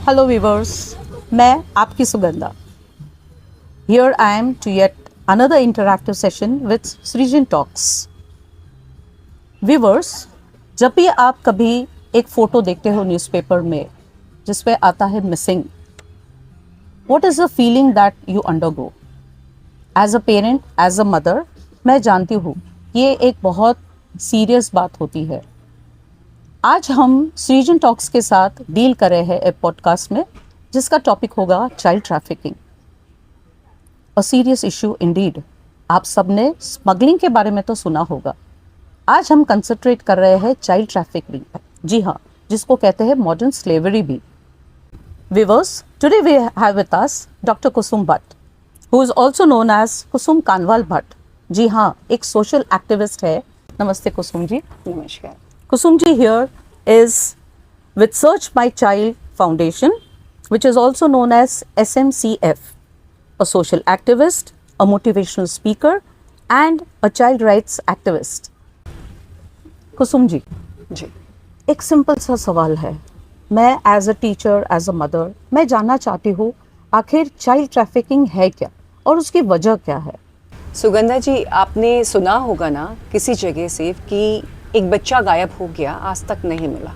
Hello viewers, मैं आपकी Sugandha. Here I am to yet another interactive session with सृजन talks. Viewers, जब भी आप कभी एक फ़ोटो देखते हो न्यूज़पेपर में जिस पे आता है missing, what is the feeling that you undergo? As a parent, as a mother, मैं जानती हूँ ये एक बहुत सीरियस बात होती है। आज हम सृजन टॉक्स के साथ डील कर रहे हैं एक पॉडकास्ट में जिसका टॉपिक होगा child trafficking. A serious issue Indeed. आप सबने स्मगलिंग के बारे में तो सुना होगा। आज हम कंसंट्रेट कर रहे हैं चाइल्ड ट्रैफिकिंग, जी हाँ, जिसको कहते हैं मॉडर्न स्लेवरी भी। Viewers, today we have with us doctor Kusum Bhatt, who is also known as Kusum Kanwal Bhatt. जी हाँ, एक सोशल एक्टिविस्ट है। नमस्ते कुसुम जी। नमस्कार। Kusum ji here is with Search My Child Foundation, which is also known as SMCF, a social activist, a motivational speaker, and a child rights activist. Kusum ji, एक simple सा सवाल है। मैं as a teacher, as a mother, मैं जानना चाहती हूँ आखिर चाइल्ड ट्रैफिकिंग है क्या और उसकी वजह क्या है। सुगंधा जी, आपने सुना होगा ना किसी जगह से कि एक बच्चा गायब हो गया, आज तक नहीं मिला।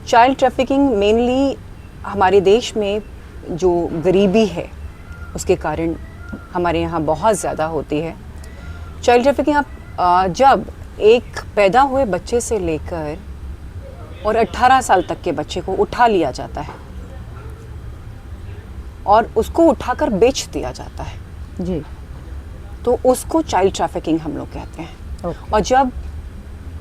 चाइल्ड ट्रैफिकिंग मेनली हमारे देश में जो गरीबी है उसके कारण हमारे यहाँ बहुत ज़्यादा होती है। चाइल्ड ट्रैफिकिंग आप जब एक पैदा हुए बच्चे से लेकर और 18 साल तक के बच्चे को उठा लिया जाता है और उसको उठाकर बेच दिया जाता है जी, तो उसको चाइल्ड ट्रैफिकिंग हम लोग कहते हैं। Okay. और जब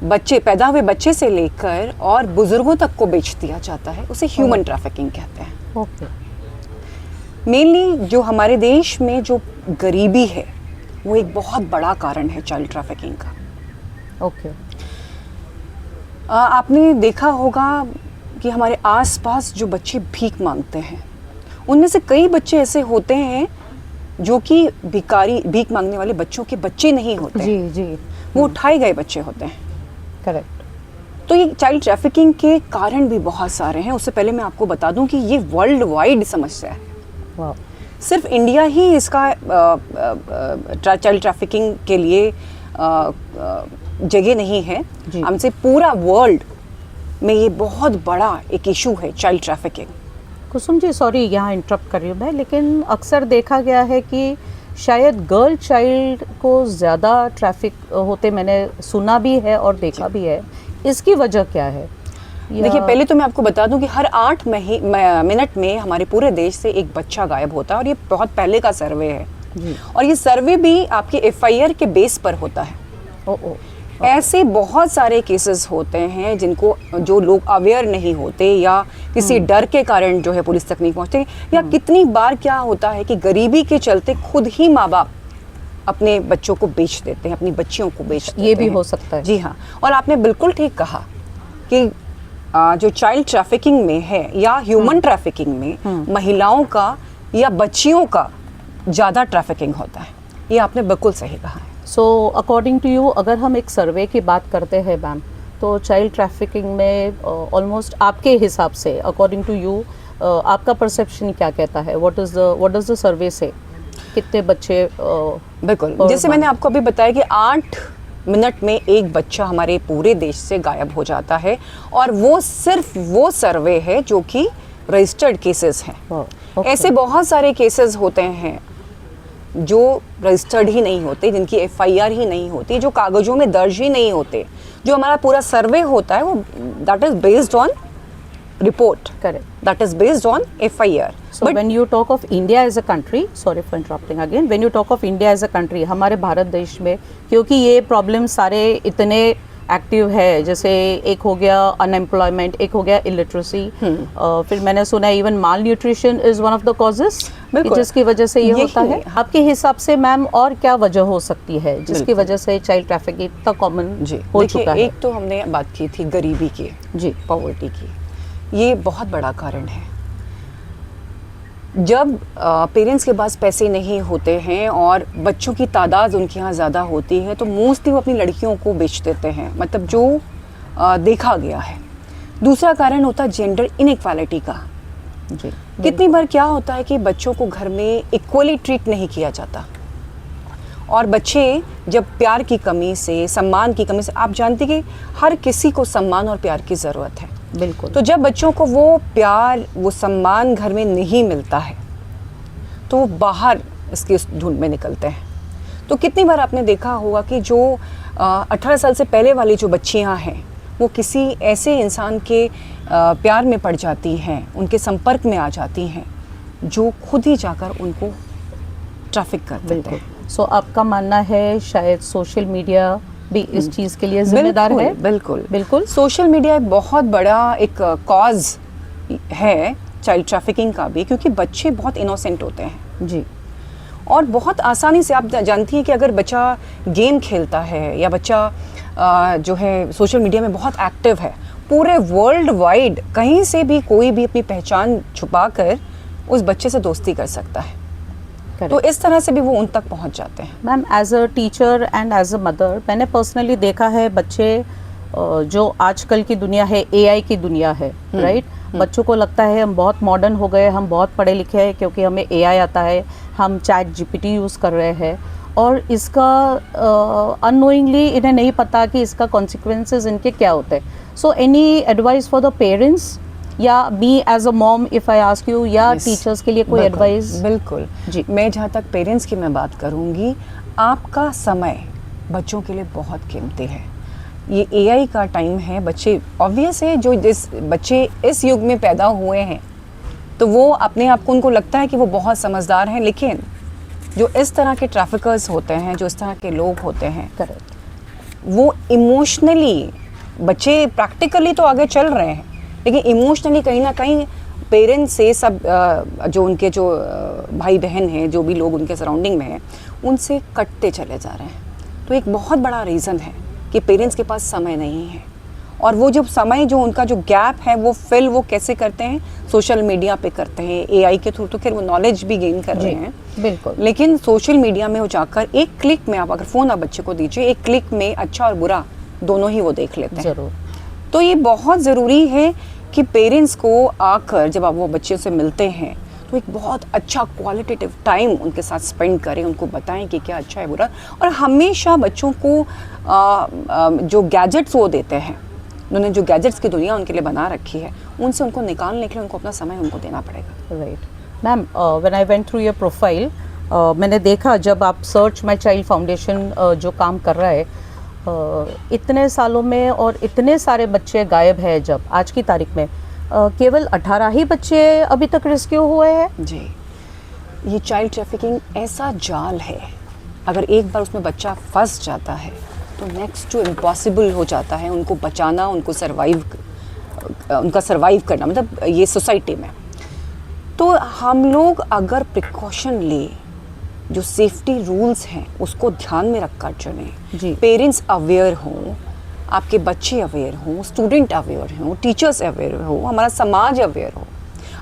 बच्चे पैदा हुए बच्चे से लेकर और बुजुर्गों तक को बेच दिया जाता है उसे ह्यूमन ट्रैफिकिंग कहते हैं। ओके। मेनली जो हमारे देश में जो गरीबी है वो एक बहुत बड़ा कारण है चाइल्ड ट्रैफिकिंग का। ओके। आपने देखा होगा कि हमारे आसपास जो बच्चे भीख मांगते हैं उनमें से कई बच्चे ऐसे होते हैं जो कि भीख मांगने वाले बच्चों के बच्चे नहीं होते। जी जी, वो उठाए गए बच्चे होते हैं। करेक्ट। तो ये चाइल्ड ट्रैफिकिंग के कारण भी बहुत सारे हैं। उससे पहले मैं आपको बता दूं कि ये वर्ल्ड वाइड समस्या है। वाह। सिर्फ इंडिया ही इसका चाइल्ड ट्रैफिकिंग के लिए जगह नहीं है। हमसे पूरा वर्ल्ड में ये बहुत बड़ा एक इशू है child trafficking. Kusum ji, sorry यहाँ इंटरप्ट कर रही हूँ मैं, लेकिन अक्सर देखा गया है कि शायद गर्ल चाइल्ड को ज़्यादा ट्रैफिक होते मैंने सुना भी है और देखा भी है। इसकी वजह क्या है? देखिए, पहले तो मैं आपको बता दूं कि हर 8 मिनट में हमारे पूरे देश से एक बच्चा गायब होता है और ये बहुत पहले का सर्वे है जी। और ये सर्वे भी आपके FIR के बेस पर होता है। ऐसे बहुत सारे केसेस होते हैं जिनको जो लोग अवेयर नहीं होते या किसी डर के कारण जो है पुलिस तक नहीं पहुंचते, या कितनी बार क्या होता है कि गरीबी के चलते खुद ही माँ बाप अपने बच्चों को बेच देते हैं, अपनी बच्चियों को बेच देते हैं। ये भी हो सकता है। जी हाँ, और आपने बिल्कुल ठीक कहा कि जो चाइल्ड ट्रैफिकिंग में है या ह्यूमन ट्रैफिकिंग में महिलाओं का या बच्चियों का ज़्यादा ट्रैफिकिंग होता है। ये आपने बिल्कुल सही कहा है। सो अकॉर्डिंग टू यू, अगर हम एक सर्वे की बात करते हैं मैम, तो चाइल्ड ट्रैफिकिंग में ऑलमोस्ट आपके हिसाब से, अकॉर्डिंग टू यू, आपका परसेप्शन क्या कहता है? व्हाट डज द सर्वे से? कितने बच्चे? बिल्कुल, जैसे मैंने आपको अभी बताया कि 8 मिनट में एक बच्चा हमारे पूरे देश से गायब हो जाता है और वो सिर्फ वो सर्वे है जो कि रजिस्टर्ड केसेस हैं। ऐसे बहुत सारे केसेस होते हैं जो रजिस्टर्ड ही नहीं होते, जिनकी FIR ही नहीं होती, जो कागजों में दर्ज ही नहीं होते। जो हमारा पूरा सर्वे होता है वो that is based on report, correct, that is based on FIR। So when you talk of India as a country, sorry for interrupting again, when you talk of India as a country, हमारे भारत देश में, क्योंकि ये problem सारे इतने active है, जैसे एक हो गया अनएम्प्लॉयमेंट, एक हो गया इलिटरेसी, फिर मैंने सुना है even mall nutrition is one of the causes जिसकी वजह से ये होता है। आपके हिसाब से मैम और क्या वजह हो सकती है जिसकी वजह से चाइल्ड ट्रैफिकिंग इतना कॉमन हो चुका है? एक तो हमने बात की थी गरीबी की, जी, पॉवर्टी की। ये बहुत बड़ा कारण है। जब पेरेंट्स के पास पैसे नहीं होते हैं और बच्चों की तादाद उनके यहाँ ज़्यादा होती है तो मोस्टली वो अपनी लड़कियों को बेच देते हैं, मतलब जो देखा गया है। दूसरा कारण होता है जेंडर इनइक्वालिटी का। जी, कितनी बार क्या होता है कि बच्चों को घर में इक्वली ट्रीट नहीं किया जाता, और बच्चे जब प्यार की कमी से, सम्मान की कमी से, आप जानते कि हर किसी को सम्मान और प्यार की ज़रूरत है। बिल्कुल। तो जब बच्चों को वो प्यार, वो सम्मान घर में नहीं मिलता है तो वो बाहर इसकी उस ढूंढ में निकलते हैं। तो कितनी बार आपने देखा होगा कि जो 18 साल से पहले वाली जो बच्चियां हैं वो किसी ऐसे इंसान के प्यार में पड़ जाती हैं, उनके संपर्क में आ जाती हैं जो खुद ही जाकर उनको ट्रैफिक कर देते हैं। सो आपका मानना है शायद सोशल मीडिया भी इस चीज़ के लिए जिम्मेदार है? बिल्कुल बिल्कुल। सोशल मीडिया एक बहुत बड़ा एक कॉज है चाइल्ड ट्रैफिकिंग का भी, क्योंकि बच्चे बहुत इनोसेंट होते हैं जी। और बहुत आसानी से, आप जानती हैं कि अगर बच्चा गेम खेलता है या बच्चा जो है सोशल मीडिया में बहुत एक्टिव है, पूरे वर्ल्ड वाइड कहीं से भी कोई भी अपनी पहचान छुपाकर उस बच्चे से दोस्ती कर सकता है। तो इस तरह से भी वो उन तक पहुंच जाते हैं। Ma'am, as a teacher and as a mother, मैंने पर्सनली देखा है बच्चे जो आजकल की दुनिया है, एआई की दुनिया है, राइट? बच्चों को लगता है हम बहुत मॉडर्न हो गए, हम बहुत पढ़े लिखे हैं क्योंकि हमें एआई आता है, हम चैट जीपीटी यूज़ कर रहे हैं, और इसका अननोइंगली इन्हें नहीं पता कि इसका कॉन्सिक्वेंसेस इनके क्या होते हैं। So any advice for the parents या me as a mom if I ask you, या टीचर्स के लिए कोई एडवाइस? बिल्कुल जी। मैं जहाँ तक पेरेंट्स की मैं बात करूँगी, आपका समय बच्चों के लिए बहुत कीमती है। ये एआई का टाइम है, बच्चे ऑब्वियस है, जो जिस बच्चे इस युग में पैदा हुए हैं तो वो अपने आप को, उनको लगता है कि वो बहुत समझदार हैं, लेकिन जो इस तरह के ट्रैफिकर्स होते हैं, जो इस तरह के लोग होते हैं, करेक्ट, वो इमोशनली, बच्चे प्रैक्टिकली तो आगे चल रहे हैं लेकिन इमोशनली कहीं ना कहीं पेरेंट्स से, सब जो उनके जो भाई बहन हैं, जो भी लोग उनके सराउंडिंग में हैं, उनसे कटते चले जा रहे हैं। तो एक बहुत बड़ा रीज़न है कि पेरेंट्स के पास समय नहीं है, और वो जो समय, जो उनका जो गैप है, वो फिल वो कैसे करते हैं? सोशल मीडिया पे करते हैं, एआई के थ्रू। तो खैर वो नॉलेज भी गेन कर रहे हैं, बिल्कुल, लेकिन सोशल मीडिया में वो जाकर एक क्लिक में, आप अगर फ़ोन आप बच्चे को दीजिए, एक क्लिक में अच्छा और बुरा दोनों ही वो देख लेते हैं। ज़रूर। तो ये बहुत ज़रूरी है कि पेरेंट्स को आकर जब आप वो बच्चे से मिलते हैं तो एक बहुत अच्छा क्वालिटेटिव टाइम उनके साथ स्पेंड करें, उनको बताएं कि क्या अच्छा है बुरा। और हमेशा बच्चों को जो गैजेट्स वो देते हैं, उन्होंने जो गैजेट्स की दुनिया उनके लिए बना रखी है, उनसे उनको निकालने के लिए उनको अपना समय उनको देना पड़ेगा। Right. Ma'am, when I went through your profile, मैंने देखा जब आप सर्च माय चाइल्ड फाउंडेशन जो काम कर रहा है, इतने सालों में और इतने सारे बच्चे गायब हैं, जब आज की तारीख में केवल 18 ही बच्चे अभी तक रेस्क्यू हुए हैं। जी, ये चाइल्ड ट्रैफिकिंग ऐसा जाल है, अगर एक बार उसमें बच्चा फंस जाता है तो नेक्स्ट टू इम्पॉसिबल हो जाता है उनको बचाना, उनको उनका सर्वाइव करना, मतलब ये सोसाइटी में। तो हम लोग अगर प्रिकॉशन ले, जो सेफ्टी रूल्स हैं उसको ध्यान में रखकर चलें, पेरेंट्स अवेयर हों, आपके बच्चे अवेयर हों, स्टूडेंट अवेयर हों, टीचर्स अवेयर हो, हमारा समाज अवेयर हो।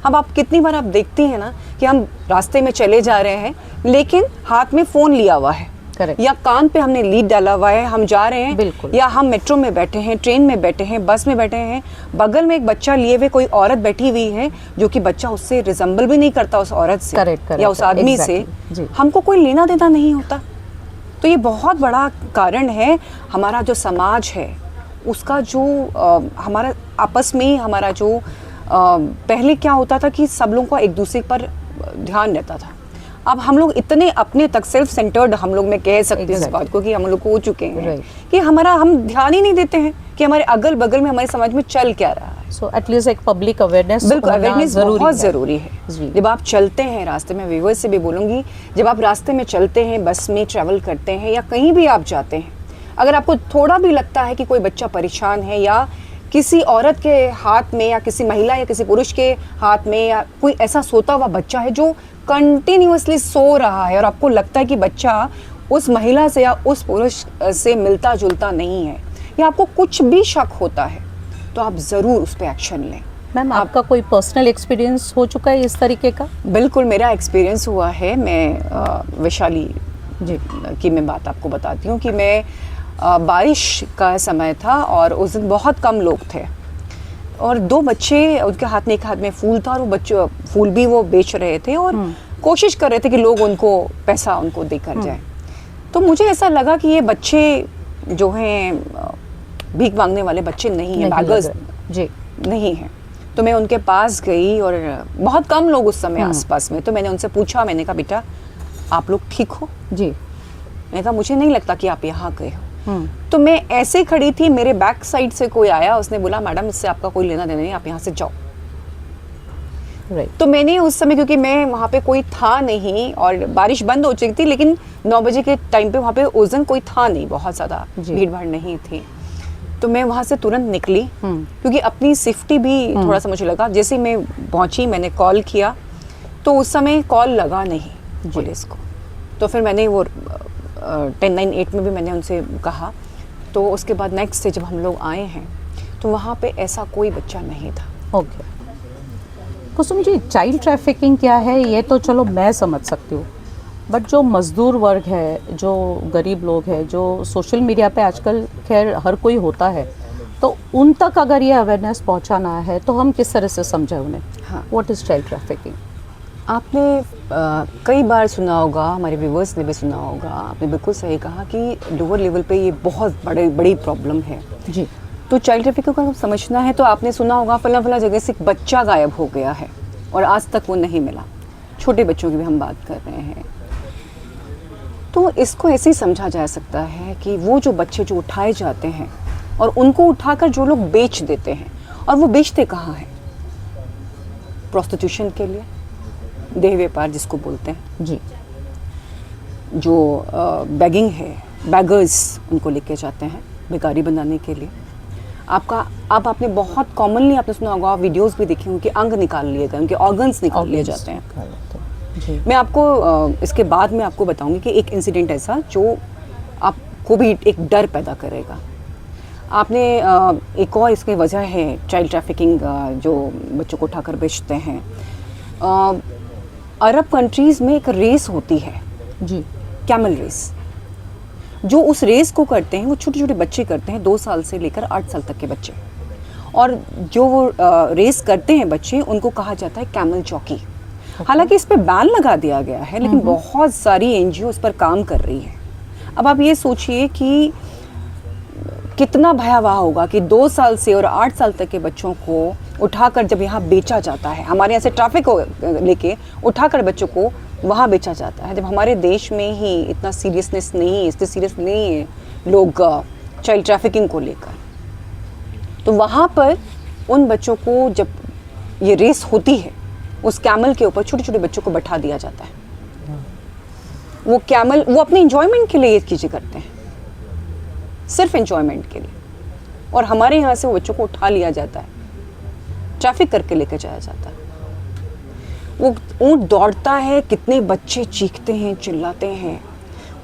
अब आप कितनी बार आप देखती हैं ना कि हम रास्ते में चले जा रहे हैं लेकिन हाथ में फ़ोन लिया हुआ है, Correct. या कान पे हमने लीड डाला हुआ है, हम जा रहे हैं, बिल्कुल, या हम मेट्रो में बैठे हैं, ट्रेन में बैठे हैं, बस में बैठे हैं, बगल में एक बच्चा लिए हुए कोई औरत बैठी हुई है जो कि बच्चा उससे रिजेंबल भी नहीं करता, उस औरत से, correct, या उस आदमी से, हमको कोई लेना देना नहीं होता। तो ये बहुत बड़ा कारण है, हमारा जो समाज है उसका जो हमारा आपस में हमारा जो पहले क्या होता था कि सब लोगों का एक दूसरे पर ध्यान रहता था। अब हम लोग इतने अपने तक सेल्फ सेंटर्ड, हम लोग में कह सकते हैं इस बात को कि हम लोग हो चुके हैं कि हम ध्यान ही नहीं देते हैं कि हमारे अगल बगल में, हमारे समाज में चल क्या रहा है। सो एटलीस्ट एक पब्लिक अवेयरनेस, बिल्कुल अवेयरनेस बहुत ज़रूरी है। जब आप चलते हैं रास्ते में, व्यूअर्स से भी बोलूँगी, जब आप रास्ते में चलते हैं, बस में ट्रैवल करते हैं या कहीं भी आप जाते हैं, अगर आपको थोड़ा भी लगता है कि कोई बच्चा परेशान है या किसी औरत के हाथ में या किसी महिला या किसी पुरुष के हाथ में या कोई ऐसा सोता हुआ बच्चा है जो कंटिन्यूअसली सो रहा है और आपको लगता है कि बच्चा उस महिला से या उस पुरुष से मिलता जुलता नहीं है, या आपको कुछ भी शक होता है, तो आप ज़रूर उस पर एक्शन लें। मैम, आपका कोई पर्सनल एक्सपीरियंस हो चुका है इस तरीके का? बिल्कुल, मेरा एक्सपीरियंस हुआ है। मैं वैशाली जी की मैं बात आपको बताती हूँ कि मैं बारिश का समय था और उस दिन बहुत कम लोग थे। और 2 बच्चे, उनके हाथ में, एक हाथ में फूल था और वो बच्चे फूल भी वो बेच रहे थे और कोशिश कर रहे थे कि लोग उनको पैसा उनको देकर जाए। तो मुझे ऐसा लगा कि ये बच्चे जो हैं भीख मांगने वाले बच्चे नहीं हैं, बैगर्स जी नहीं हैं। तो मैं उनके पास गई और बहुत कम लोग उस समय आसपास में, तो मैंने उनसे पूछा, मैंने कहा बेटा आप लोग ठीक हो? जी। मैंने कहा मुझे नहीं लगता कि आप यहाँ गए हो। तो मैं ऐसे खड़ी थी, मेरे बैक साइड से कोई आया, उसने बोला मैडम इससे आपका कोई लेना देना नहीं, आप यहाँ से जाओ। तो मैंने उस समय, क्योंकि मैं वहाँ पे कोई था नहीं और बारिश बंद हो चुकी थी, लेकिन 9 बजे के टाइम पे वहाँ पे उस दिन कोई था नहीं, बहुत ज़्यादा भीड़ भाड़ नहीं थी। तो मैं वहाँ से तुरंत निकली क्योंकि अपनी सेफ्टी भी थोड़ा सा मुझे लगा। जैसे ही मैं पहुँची मैंने कॉल किया तो उस समय कॉल लगा नहीं पुलिस को। तो फिर मैंने वो 1098 में भी मैंने उनसे कहा। तो उसके बाद नेक्स्ट डे जब हम लोग आए हैं तो वहाँ पे ऐसा कोई बच्चा नहीं था। Okay Kusum ji, child trafficking क्या है ये तो चलो मैं समझ सकती हूँ, बट जो मज़दूर वर्ग है, जो गरीब लोग हैं, जो सोशल मीडिया पे आजकल खैर हर कोई होता है, तो उन तक अगर ये अवेयरनेस पहुंचाना है तो हम किस तरह से समझें उन्हें? हाँ, व्हाट इज़ चाइल्ड ट्रैफिकिंग? आपने कई बार सुना होगा, हमारे व्यूवर्स ने भी सुना होगा, आपने बिल्कुल सही कहा कि लोअर लेवल पे ये बहुत बड़ी प्रॉब्लम है जी। तो चाइल्ड ट्रैफिकिंग को समझना है तो आपने सुना होगा फला फला जगह से एक बच्चा गायब हो गया है और आज तक वो नहीं मिला। छोटे बच्चों की भी हम बात कर रहे हैं। तो इसको ऐसे ही समझा जा सकता है कि वो जो बच्चे जो उठाए जाते हैं और उनको उठाकर जो लोग बेच देते हैं, और वो बेचते कहाँ हैं? प्रोस्टिट्यूशन के लिए, देह व्यापार जिसको बोलते हैं जी। जो बैगिंग है, बैगर्स उनको लेके जाते हैं भिखारी बनाने के लिए। आपने बहुत कॉमनली आपने सुना होगा, वीडियोस भी देखे होंगे, अंग निकाल लिए गए, उनके ऑर्गन्स निकाल लिए जाते हैं। जी। मैं आपको इसके बाद में आपको बताऊंगी कि एक इंसिडेंट ऐसा जो आपको भी एक डर पैदा करेगा। आपने एक और इसकी वजह है चाइल्ड ट्रैफिकिंग, जो बच्चों को उठाकर बेचते हैं। अरब कंट्रीज़ में एक रेस होती है जी, कैमल रेस। जो उस रेस को करते हैं वो छोटे छोटे बच्चे करते हैं, 2 साल से लेकर 8 साल तक के बच्चे। और जो वो रेस करते हैं बच्चे, उनको कहा जाता है कैमल जॉकी। हालांकि इस पे बैन लगा दिया गया है, लेकिन बहुत सारी एनजीओ इस पर काम कर रही है। अब आप ये सोचिए कि कितना भयावह होगा कि 2 साल से और 8 साल तक के बच्चों को उठाकर जब यहाँ बेचा जाता है, हमारे यहाँ से ट्रैफिक को लेके उठाकर बच्चों को वहाँ बेचा जाता है। जब हमारे देश में ही इतना सीरियसनेस नहीं है, इतने सीरियस नहीं है लोग चाइल्ड ट्रैफिकिंग को लेकर, तो वहाँ पर उन बच्चों को जब ये रेस होती है, उस कैमल के ऊपर छोटे छोटे बच्चों को बैठा दिया जाता है। वो कैमल वो अपने इंजॉयमेंट के लिए ये चीज़ें करते हैं, सिर्फ इंजॉयमेंट के लिए। और हमारे यहाँ से वो बच्चों को उठा लिया जाता है, ट्रैफिक करके लेकर जाया जाता है। वो ऊँट दौड़ता है, कितने बच्चे चीखते हैं, चिल्लाते हैं,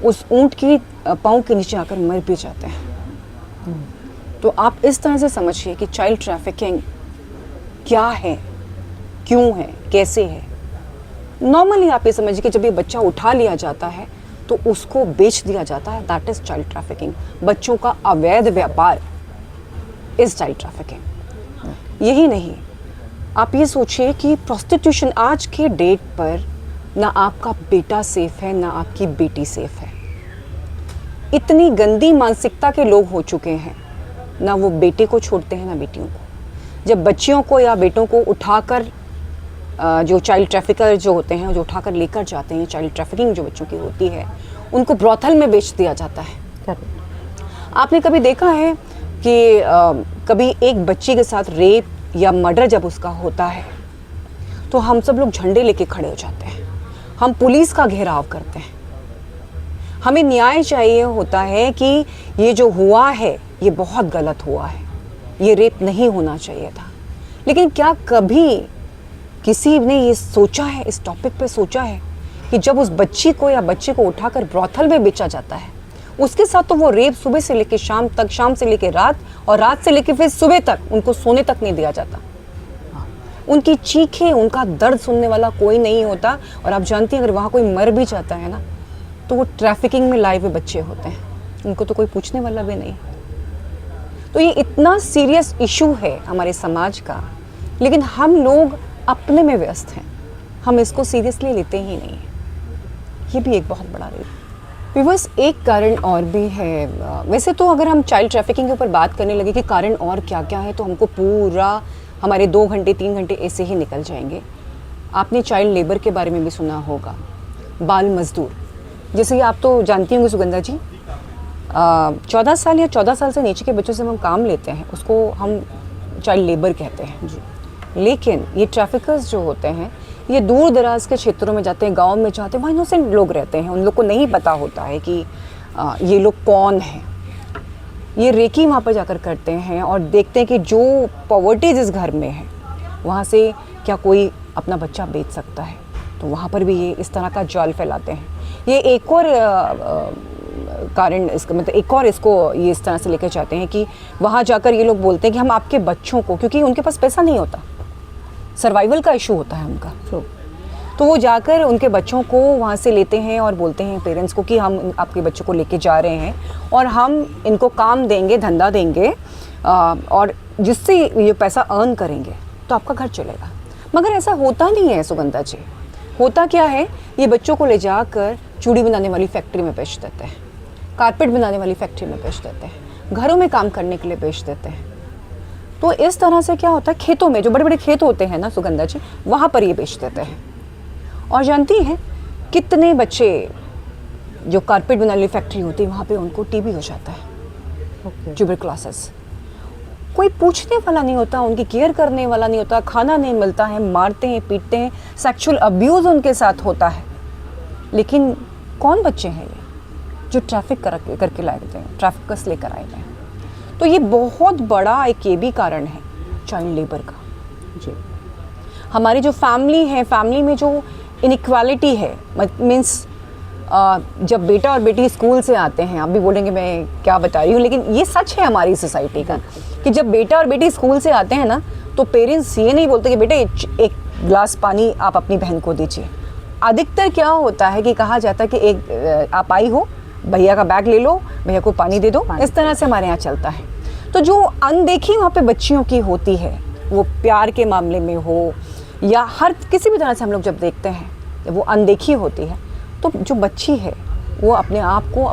उस ऊँट की पाँव के नीचे आकर मर भी जाते हैं। तो आप इस तरह से समझिए कि चाइल्ड ट्रैफिकिंग क्या है, क्यों है, कैसे है। नॉर्मली आप ये समझिए कि जब ये बच्चा उठा लिया जाता है तो उसको बेच दिया जाता है, दैट इज चाइल्ड ट्रैफिकिंग। बच्चों का अवैध व्यापार इज चाइल्ड ट्रैफिकिंग। यही नहीं, आप ये सोचिए कि प्रोस्टिट्यूशन आज के डेट पर ना आपका बेटा सेफ है, ना आपकी बेटी सेफ है। इतनी गंदी मानसिकता के लोग हो चुके हैं, ना वो बेटे को छोड़ते हैं ना बेटियों को। जब बच्चियों को या बेटों को उठाकर जो चाइल्ड ट्रैफिकर जो होते हैं, जो उठाकर लेकर जाते हैं, चाइल्ड ट्रैफिकिंग जो बच्चों की होती है, उनको ब्रॉथल में बेच दिया जाता है। आपने कभी देखा है कि कभी एक बच्ची के साथ रेप या मर्डर जब उसका होता है तो हम सब लोग झंडे लेके खड़े हो जाते हैं, हम पुलिस का घेराव करते हैं। हमें न्याय चाहिए होता है कि ये जो हुआ है ये बहुत गलत हुआ है, ये रेप नहीं होना चाहिए था। लेकिन क्या कभी किसी ने ये सोचा है, इस टॉपिक पे सोचा है कि जब उस बच्ची को या बच्चे को उठाकर ब्रॉथल में बेचा जाता है, उसके साथ तो वो रेप सुबह से लेकर शाम तक, शाम से लेकर रात, और रात से लेकर फिर सुबह तक, उनको सोने तक नहीं दिया जाता। उनकी चीखें, उनका दर्द सुनने वाला कोई नहीं होता। और आप जानती हैं अगर वहाँ कोई मर भी जाता है ना, तो वो ट्रैफिकिंग में लाए हुए बच्चे होते हैं, उनको तो कोई पूछने वाला भी नहीं। तो ये इतना सीरियस इशू है हमारे समाज का, लेकिन हम लोग अपने में व्यस्त हैं, हम इसको सीरियसली लेते ही नहीं हैं। ये भी एक बहुत बड़ा रीज़न। बस एक कारण और भी है, वैसे तो अगर हम चाइल्ड ट्रैफिकिंग के ऊपर बात करने लगे कि कारण और क्या क्या है, तो हमको पूरा हमारे 2 घंटे 3 घंटे ऐसे ही निकल जाएंगे। आपने चाइल्ड लेबर के बारे में भी सुना होगा, बाल मजदूर, जैसे कि आप तो जानती होंगी सुगंधा जी, 14 साल या 14 साल से नीचे के बच्चों से हम काम लेते हैं, उसको हम चाइल्ड लेबर कहते हैं जी। लेकिन ये ट्रैफिकर्स जो होते हैं, ये दूर दराज के क्षेत्रों में जाते हैं, गांव में जाते हैं, वहाँ इनोसेंट लोग रहते हैं, उन लोग को नहीं पता होता है कि ये लोग कौन हैं। ये रेकी वहाँ पर जाकर करते हैं और देखते हैं कि जो पॉवर्टी जिस घर में है, वहाँ से क्या कोई अपना बच्चा बेच सकता है, तो वहाँ पर भी ये इस तरह का जाल फैलाते हैं। ये एक और कारण इसका मतलब एक और इसको ये इस तरह से लेकर जाते हैं कि वहाँ जाकर ये लोग बोलते हैं कि हम आपके बच्चों को, क्योंकि उनके पास पैसा नहीं होता, सर्वाइवल का इशू होता है उनका, तो वो जाकर उनके बच्चों को वहाँ से लेते हैं और बोलते हैं पेरेंट्स को कि हम आपके बच्चों को लेके जा रहे हैं और हम इनको काम देंगे, धंधा देंगे, और जिससे ये पैसा अर्न करेंगे तो आपका घर चलेगा। मगर ऐसा होता नहीं है सुगंधा जी। होता क्या है, ये बच्चों को ले जाकर चूड़ी बनाने वाली फैक्ट्री में बेच देते हैं, कारपेट बनाने वाली फैक्ट्री में बेच देते हैं, घरों में काम करने के लिए बेच देते हैं। तो इस तरह से क्या होता है, खेतों में जो बड़े बड़े खेत होते हैं ना सुगंधा जी, वहाँ पर ये बेच देते हैं। और जानती हैं कितने बच्चे जो कारपेट बनाने वाली फैक्ट्री होती है, वहाँ पे उनको टीबी हो जाता है, ट्यूबरक्लोसिस। कोई पूछने वाला नहीं होता, उनकी केयर करने वाला नहीं होता, खाना नहीं मिलता है, मारते हैं, पीटते हैं, सेक्सुअल अब्यूज़ उनके साथ होता है। लेकिन कौन बच्चे हैं ये जो ट्रैफिक करके लाए गए हैं, ट्रैफिकर्स लेकर आए गए हैं। तो ये बहुत बड़ा एक ये भी कारण है चाइल्ड लेबर का जी। हमारी जो फैमिली है, फैमिली में जो इनइक्वालिटी है, मीन्स जब बेटा और बेटी स्कूल से आते हैं, आप भी बोलेंगे मैं क्या बता रही हूँ, लेकिन ये सच है हमारी सोसाइटी का कि जब बेटा और बेटी स्कूल से आते हैं ना, तो पेरेंट्स ये नहीं बोलते कि बेटे एक गिलास पानी आप अपनी बहन को दीजिए। अधिकतर क्या होता है कि कहा जाता है कि एक आप आई हो, भैया का बैग ले लो, भैया को पानी दे दो। इस तरह से हमारे यहाँ चलता है। तो जो अनदेखी वहाँ पे बच्चियों की होती है, वो प्यार के मामले में हो या हर किसी भी तरह से हम लोग जब देखते हैं, जब वो अनदेखी होती है, तो जो बच्ची है वो अपने आप को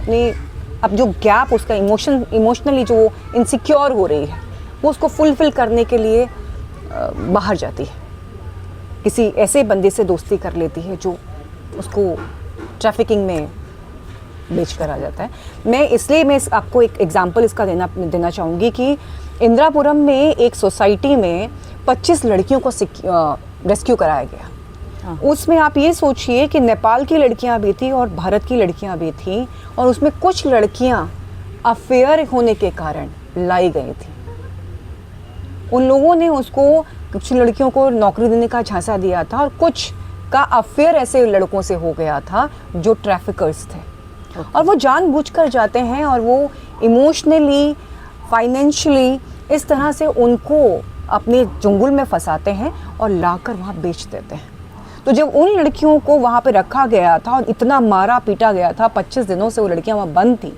अब जो गैप उसका इमोशनली जो इनसिक्योर हो रही है, वो उसको फुलफिल करने के लिए बाहर जाती है, किसी ऐसे बंदे से दोस्ती कर लेती है जो उसको ट्रैफिकिंग में बेच कर आ जाता है। मैं आपको एक एग्जांपल इसका देना चाहूँगी कि इंदिरापुरम में एक सोसाइटी में 25 लड़कियों को रेस्क्यू कराया गया। उसमें आप ये सोचिए कि नेपाल की लड़कियां भी थी और भारत की लड़कियां भी थी, और उसमें कुछ लड़कियां अफेयर होने के कारण लाई गई थी। उन लोगों ने कुछ लड़कियों को नौकरी देने का झांसा दिया था, और कुछ का अफेयर ऐसे लड़कों से हो गया था जो ट्रैफिकर्स थे। और वो जानबूझकर जाते हैं और वो इमोशनली, फाइनेंशियली इस तरह से उनको अपने चुंगल में फंसाते हैं और लाकर वहाँ बेच देते हैं। तो जब उन लड़कियों को वहाँ पे रखा गया था और इतना मारा पीटा गया था, 25 दिनों से वो लड़कियाँ वहाँ बंद थी,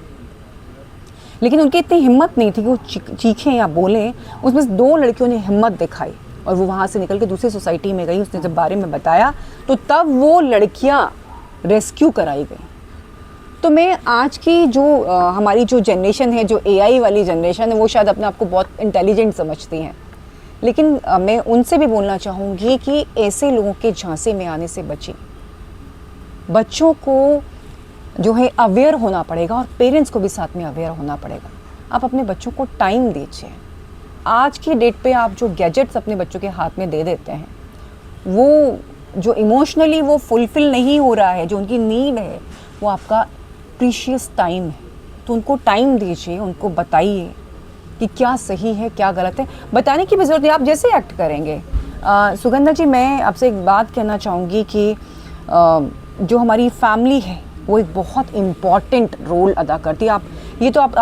लेकिन उनकी इतनी हिम्मत नहीं थी कि वो चीखें या बोलें। उसमें 2 लड़कियों ने हिम्मत दिखाई और वो वहाँ से निकल के दूसरी सोसाइटी में गई। उसने जब बारे में बताया तो तब वो लड़कियाँ रेस्क्यू कराई गई। तो मैं आज की जो हमारी जो जनरेशन है, जो AI वाली जनरेशन है, वो शायद अपने आप को बहुत इंटेलिजेंट समझती हैं, लेकिन मैं उनसे भी बोलना चाहूँगी कि ऐसे लोगों के झांसे में आने से बचें। बच्चों को जो है अवेयर होना पड़ेगा और पेरेंट्स को भी साथ में अवेयर होना पड़ेगा। आप अपने बच्चों को टाइम दीजिए। आज की डेट पे आप जो गैजेट्स अपने बच्चों के हाथ में दे देते हैं, वो जो इमोशनली वो फुलफिल नहीं हो रहा है, जो उनकी नीड है, वो आपका प्रीशियस टाइम है। तो उनको टाइम दीजिए, उनको बताइए कि क्या सही है क्या गलत है। बताने की भी ज़रूरत नहीं, आप जैसे एक्ट करेंगे। सुगंधा जी, मैं आपसे एक बात कहना चाहूँगी कि जो हमारी फैमिली है वो एक बहुत इम्पॉर्टेंट रोल अदा करती है। आप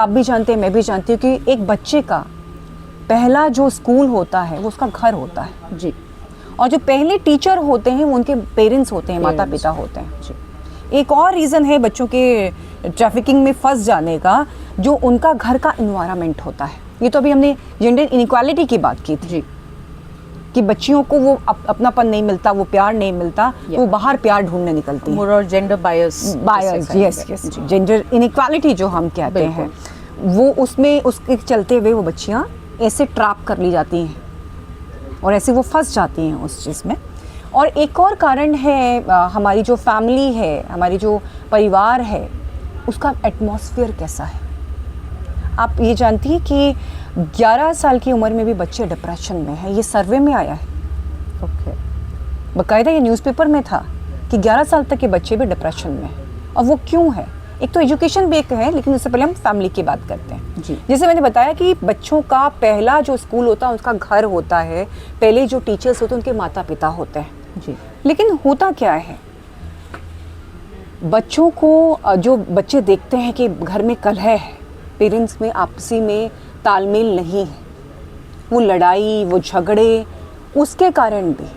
भी जानते हैं, मैं भी जानती हूँ कि एक बच्चे का पहला जो स्कूल होता है वो उसका घर होता है जी, और जो पहले टीचर होते हैं वो उनके पेरेंट्स होते हैं, माता पिता होते हैं जी। एक और रीज़न है बच्चों के ट्रैफिकिंग में फंस जाने का, जो उनका घर का इन्वायरमेंट होता है, ये तो अभी हमने जेंडर इनइक्वालिटी की बात की थी जी, कि बच्चियों को वो अपनापन नहीं मिलता, वो प्यार नहीं मिलता, तो वो बाहर प्यार ढूंढने निकलती हैं। मोर और gender bias, yes yes, gender inequality जो हम कहते हैं, वो उसमें उसके चलते हुए वो बच्चियां ऐसे ट्रैप कर ली जाती हैं और ऐसे वो फंस जाती हैं उस चीज़ में। और एक और कारण है हमारी जो फैमिली है, हमारी जो परिवार है, उसका एटमॉस्फेयर कैसा है। आप ये जानती हैं कि 11 साल की उम्र में भी बच्चे डिप्रेशन में हैं, ये सर्वे में आया है। ओके, बाकायदा ये न्यूज़पेपर में था कि 11 साल तक के बच्चे भी डिप्रेशन में हैं। और वो क्यों है? एक तो एजुकेशन भी एक है, लेकिन उससे पहले हम फैमिली की बात करते हैं जी। जैसे मैंने बताया कि बच्चों का पहला जो स्कूल होता है उसका घर होता है, पहले जो टीचर्स होते हैं उनके माता पिता होते हैं जी, लेकिन होता क्या है, बच्चों को जो बच्चे देखते हैं कि घर में कलह है, पेरेंट्स में आपसी में तालमेल नहीं है, वो लड़ाई, वो झगड़े, उसके कारण भी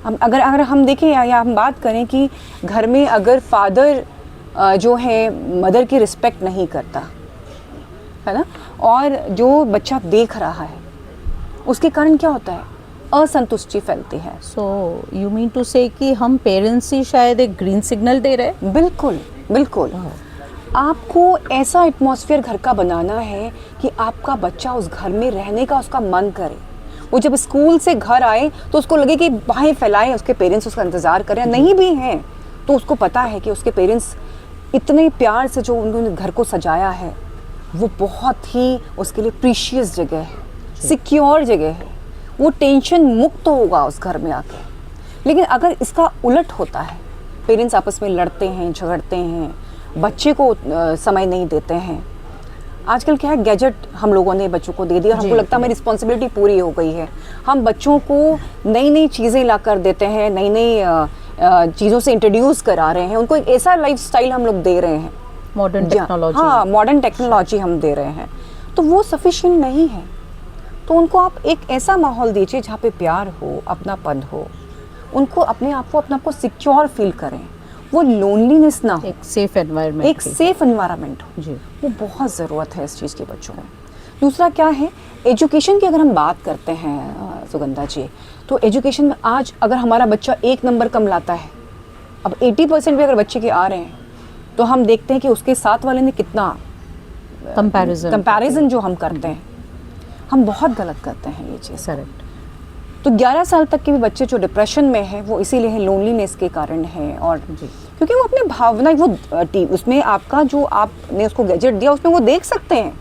हम अगर हम देखें या हम बात करें कि घर में अगर फादर जो है मदर की रिस्पेक्ट नहीं करता है ना, और जो बच्चा देख रहा है उसके कारण क्या होता है, असंतुष्टि फैलती है। सो यू मीन टू से कि हम पेरेंट्स ही शायद एक ग्रीन सिग्नल दे रहे हैं। बिल्कुल बिल्कुल, आपको ऐसा एटमॉस्फेयर घर का बनाना है कि आपका बच्चा उस घर में रहने का उसका मन करे। वो जब स्कूल से घर आए तो उसको लगे कि बाहें फैलाएं, उसके पेरेंट्स उसका इंतज़ार करें, नहीं भी हैं तो उसको पता है कि उसके पेरेंट्स इतने प्यार से जो उन्होंने घर को सजाया है वो बहुत ही उसके लिए प्रीशियस जगह है, सिक्योर जगह है, वो टेंशन मुक्त होगा उस घर में आके। लेकिन अगर इसका उलट होता है, पेरेंट्स आपस में लड़ते हैं, झगड़ते हैं, बच्चे को समय नहीं देते हैं। आजकल क्या है, गैजेट हम लोगों ने बच्चों को दे दिया और हमको लगता है हमारी रिस्पॉन्सिबिलिटी पूरी हो गई है। हम बच्चों को नई नई चीज़ें ला कर देते हैं, नई नई चीज़ों से इंट्रोड्यूस करा रहे हैं, उनको एक ऐसा लाइफस्टाइल हम लोग दे रहे हैं, मॉडर्न टेक्नोलॉजी। हाँ, मॉडर्न टेक्नोलॉजी हम दे रहे हैं, तो वो सफिशिएंट नहीं है। तो उनको आप एक ऐसा माहौल दीजिए जहाँ पे प्यार हो, अपनापन हो, उनको अपने आप को सिक्योर फील करें, वो लोनलीनेस ना हो, एक सेफ एनवायरनमेंट, एक सेफ एनवायरनमेंट हो जी। वो बहुत ज़रूरत है इस चीज़ के बच्चों में। दूसरा क्या है, एजुकेशन की अगर हम बात करते हैं सुगंधा जी, तो एजुकेशन में आज अगर हमारा बच्चा 1 नंबर कम लाता है, अब 80% भी अगर बच्चे के आ रहे हैं, तो हम देखते हैं कि उसके साथ वाले ने कितना कंपैरिजन जो हम करते हैं, हम बहुत गलत करते हैं ये चीज़। करेक्ट। तो 11 साल तक के भी बच्चे जो डिप्रेशन में है वो इसीलिए है, लोनलीनेस के कारण है। और जी, क्योंकि वो अपने भावना, वो उसमें आपका जो आपने उसको गैजेट दिया उसमें वो देख सकते हैं,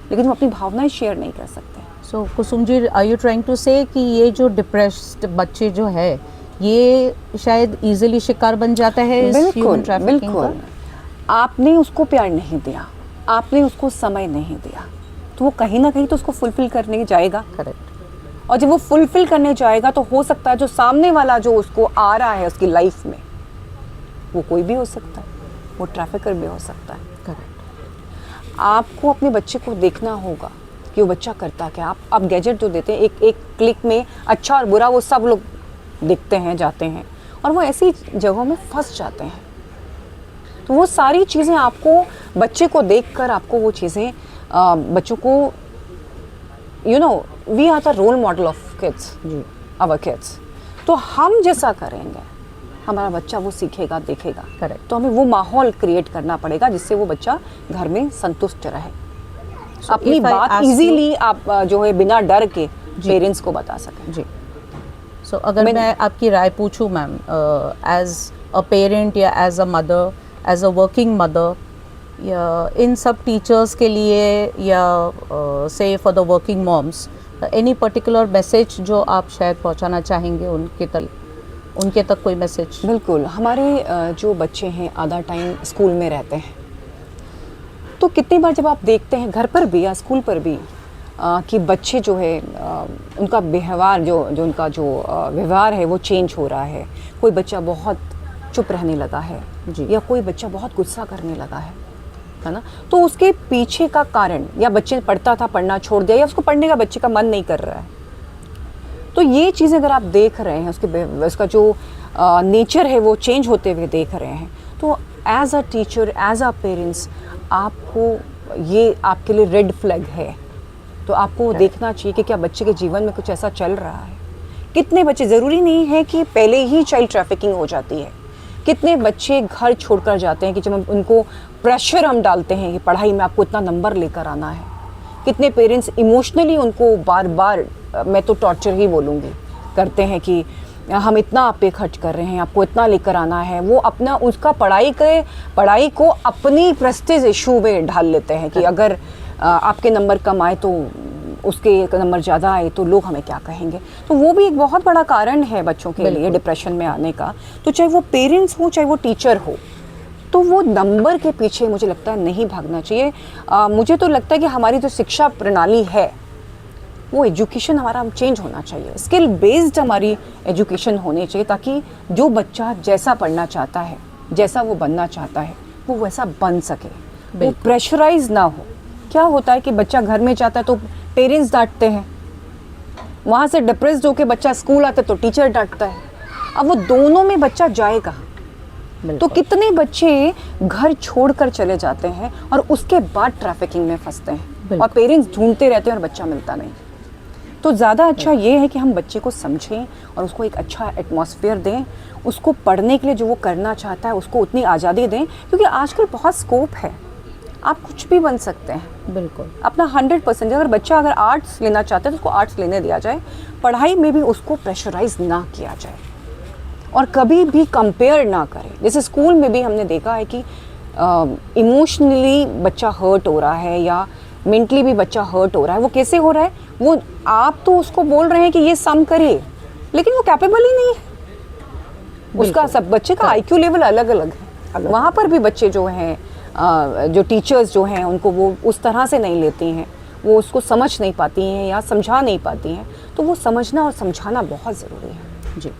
लेकिन वो अपनी भावनाएं शेयर नहीं कर सकते। सो Kusum ji, are you trying to से कि ये जो डिप्रेस्ड बच्चे जो है ये शायद इजीली शिकार बन जाता है इस ह्यूमन ट्रैफिकिंग का? आपने उसको प्यार नहीं दिया, आपने उसको समय नहीं दिया, तो वो कहीं ना कहीं तो उसको फुलफिल करने जाएगा। करेक्ट। और जब वो फुलफिल करने जाएगा तो हो सकता है जो सामने वाला जो उसको आ रहा है उसकी लाइफ में, वो कोई भी हो सकता है, वो ट्रैफिकर भी हो सकता है। करेक्ट। आपको अपने बच्चे को देखना होगा कि वो बच्चा करता क्या। आप गैजेट जो देते हैं, एक क्लिक में अच्छा और बुरा वो सब लोग दिखते हैं, जाते हैं, और वो ऐसी जगहों में फंस जाते हैं। तो वो सारी चीज़ें आपको बच्चे को देखकर आपको वो चीज़ें बच्चों को, you know, we are the role model of kids, our kids. तो हम जैसा करेंगे हमारा बच्चा वो सीखेगा, देखेगा। करेक्ट। तो हमें वो माहौल क्रिएट करना पड़ेगा जिससे वो बच्चा घर में संतुष्ट रहे, अपनी बात इजीली आप जो है बिना डर के पेरेंट्स को बता सकें। जी। सो अगर मैं आपकी राय पूछूं मैम, एज अ पेरेंट या as a mother, as a working mother, या इन सब टीचर्स के लिए, या से for the working moms, any particular message जो आप शायद पहुंचाना चाहेंगे उनके तक कोई मैसेज? बिल्कुल। हमारे जो बच्चे हैं आधा टाइम स्कूल में रहते हैं, तो कितनी बार जब आप देखते हैं घर पर भी या स्कूल पर भी कि बच्चे जो है उनका व्यवहार जो उनका जो व्यवहार है वो चेंज हो रहा है। कोई बच्चा बहुत चुप रहने लगा है जी, या कोई बच्चा बहुत गुस्सा करने लगा है ना, तो उसके पीछे का कारण, या बच्चे पढ़ता था पढ़ना छोड़ दिया, या उसको पढ़ने का बच्चे का मन नहीं कर रहा है, तो ये चीज़ें अगर आप देख रहे हैं, उसका जो नेचर है वो चेंज होते हुए देख रहे हैं, तो as a teacher, as a parents, आपको ये आपके लिए रेड फ्लैग है तो आपको देखना चाहिए कि क्या बच्चे के जीवन में कुछ ऐसा चल रहा है। कितने बच्चे, ज़रूरी नहीं है कि पहले ही चाइल्ड ट्रैफिकिंग हो जाती है, कितने बच्चे घर छोड़कर जाते हैं कि जब हम उनको प्रेशर हम डालते हैं कि पढ़ाई में आपको इतना नंबर लेकर आना है। कितने पेरेंट्स इमोशनली उनको बार बार, मैं तो टॉर्चर ही बोलूँगी, करते हैं कि हम इतना आप पे खर्च कर रहे हैं, आपको इतना लेकर आना है। वो अपना उसका पढ़ाई को अपनी प्रेस्टीज इशू में ढाल लेते हैं कि अगर आपके नंबर कम आए तो उसके नंबर ज़्यादा आए तो लोग हमें क्या कहेंगे। तो वो भी एक बहुत बड़ा कारण है बच्चों के लिए डिप्रेशन में आने का। तो चाहे वो पेरेंट्स हो चाहे वो टीचर हो, तो वो नंबर के पीछे मुझे लगता है नहीं भागना चाहिए। मुझे तो लगता है कि हमारी जो शिक्षा प्रणाली है वो एजुकेशन हमारा चेंज होना चाहिए, स्किल बेस्ड हमारी एजुकेशन होनी चाहिए, ताकि जो बच्चा जैसा पढ़ना चाहता है, जैसा वो बनना चाहता है, वो वैसा बन सके, वो प्रेशराइज ना हो। क्या होता है कि बच्चा घर में चाहता है तो पेरेंट्स डांटते हैं, वहाँ से डिप्रेस्ड होकर बच्चा स्कूल आता है तो टीचर डांटता है। अब वो दोनों में बच्चा जाए कहाँ? तो कितने बच्चे घर छोड़कर चले जाते हैं और उसके बाद ट्रैफिकिंग में फंसते हैं और पेरेंट्स ढूंढते रहते हैं और बच्चा मिलता नहीं। तो ज़्यादा अच्छा ये है कि हम बच्चे को समझें और उसको एक अच्छा एटमॉस्फेयर दें, उसको पढ़ने के लिए जो वो करना चाहता है उसको उतनी आज़ादी दें, क्योंकि आजकल बहुत स्कोप है, आप कुछ भी बन सकते हैं। बिल्कुल अपना 100%, अगर बच्चा अगर आर्ट्स लेना चाहता है तो उसको आर्ट्स लेने दिया जाए, पढ़ाई में भी उसको प्रेशराइज ना किया जाए और कभी भी कंपेयर ना करें। जैसे स्कूल में भी हमने देखा है कि इमोशनली बच्चा हर्ट हो रहा है या मेंटली भी बच्चा हर्ट हो रहा है। वो कैसे हो रहा है? वो आप तो उसको बोल रहे हैं कि ये सम करे, लेकिन वो कैपेबल ही नहीं है। उसका सब बच्चे का IQ लेवल अलग अलग है। वहाँ पर भी बच्चे जो हैं, जो टीचर्स जो हैं, उनको वो उस तरह से नहीं लेती हैं, वो उसको समझ नहीं पाती हैं या समझा नहीं पाती हैं। तो वो समझना और समझाना बहुत ज़रूरी है। जी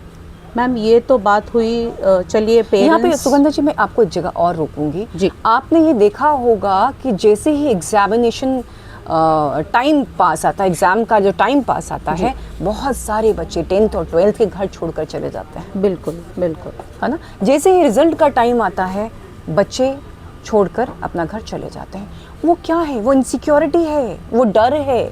मैम, ये तो बात हुई। चलिए यहाँ पे सुगंधा जी मैं आपको एक जगह और रोकूंगी जी। आपने ये देखा होगा कि जैसे ही एग्जामिनेशन टाइम पास आता है, एग्जाम का जो टाइम पास आता है, बहुत सारे बच्चे 10th और 12th के घर छोड़कर चले जाते हैं। बिल्कुल बिल्कुल, है ना। जैसे ही रिजल्ट का टाइम आता है, बच्चे छोड़कर अपना घर चले जाते हैं। वो क्या है? वो इनसिक्योरिटी है, वो डर है।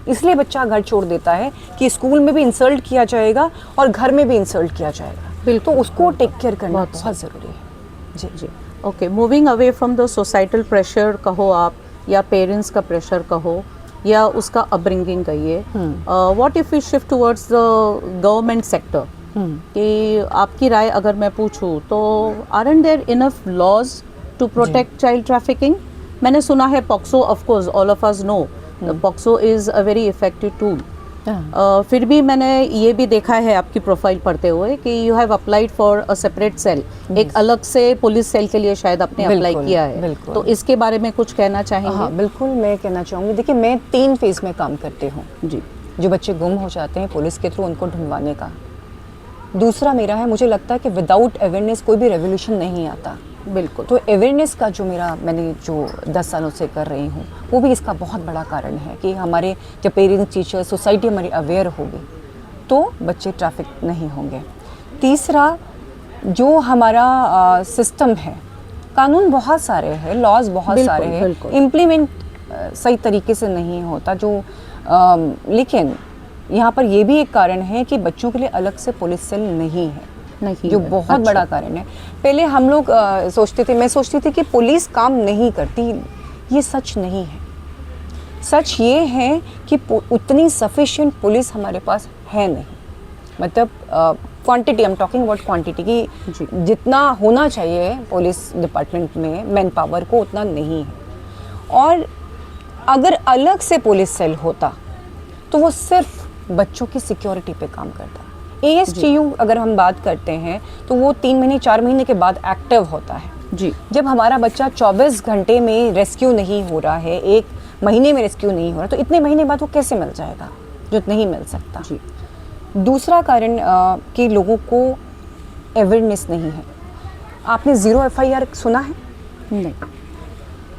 इसलिए बच्चा घर छोड़ देता है कि स्कूल में भी इंसल्ट किया जाएगा और घर में भी इंसल्ट किया जाएगा। तो उसको टेक केयर करना बहुत ज़रूरी है। जी जी। Okay, moving away from the societal pressure कहो आप, या पेरेंट्स का प्रेशर कहो, या उसका अपब्रिंगिंग कहिए, what if we shift towards the government sector, कि आपकी राय अगर मैं पूछूं तो aren't there enough laws to protect child trafficking? मैंने सुना है POCSO, of course all of us know POCSO is a very effective tool. फिर भी मैंने ये भी देखा है आपकी प्रोफाइल पढ़ते हुए कि you have applied for a separate cell, एक अलग से पुलिस सेल के लिए शायद आपने अप्लाई किया है। तो इसके बारे में कुछ कहना चाहेंगे? हाँ बिल्कुल, मैं कहना चाहूँगी। देखिए, मैं 3 फेज़ में काम करती हूँ जी। जो बच्चे गुम हो जाते हैं, पुलिस के थ्रू उनको ढूंढवाने का। दूसरा मेरा है, मुझे लगता है कि विदाउट अवेयरनेस कोई भी रेवोल्यूशन नहीं आता। बिल्कुल। तो अवेयरनेस का जो मैंने जो 10 सालों से कर रही हूँ, वो भी इसका बहुत बड़ा कारण है कि हमारे जब पेरेंट्स, टीचर, सोसाइटी हमारी अवेयर होगी तो बच्चे ट्रैफिक नहीं होंगे। तीसरा, जो हमारा सिस्टम है, कानून बहुत सारे हैं, लॉज बहुत सारे हैं, इम्प्लीमेंट सही तरीके से नहीं होता जो लेकिन यहाँ पर ये भी एक कारण है कि बच्चों के लिए अलग से पुलिस सेल नहीं है, जो बहुत बड़ा कारण है। पहले हम लोग सोचते थे, मैं सोचती थी कि पुलिस काम नहीं करती। ये सच नहीं है। सच ये है कि उतनी सफिशिएंट पुलिस हमारे पास है नहीं। मतलब quantity, I am talking about quantity, की जितना होना चाहिए पुलिस डिपार्टमेंट में मैन पावर को, उतना नहीं है। और अगर अलग से पुलिस सेल होता तो वो सिर्फ बच्चों की सिक्योरिटी पे काम करता। ASTU अगर हम बात करते हैं तो वो 3 महीने 4 महीने के बाद एक्टिव होता है जी। जब हमारा बच्चा 24 घंटे में रेस्क्यू नहीं हो रहा है, 1 महीने में रेस्क्यू नहीं हो रहा, तो इतने महीने बाद वो कैसे मिल जाएगा? जो नहीं मिल सकता जी। दूसरा कारण कि लोगों को अवेयरनेस नहीं है। आपने 0 FIR सुना है? नहीं।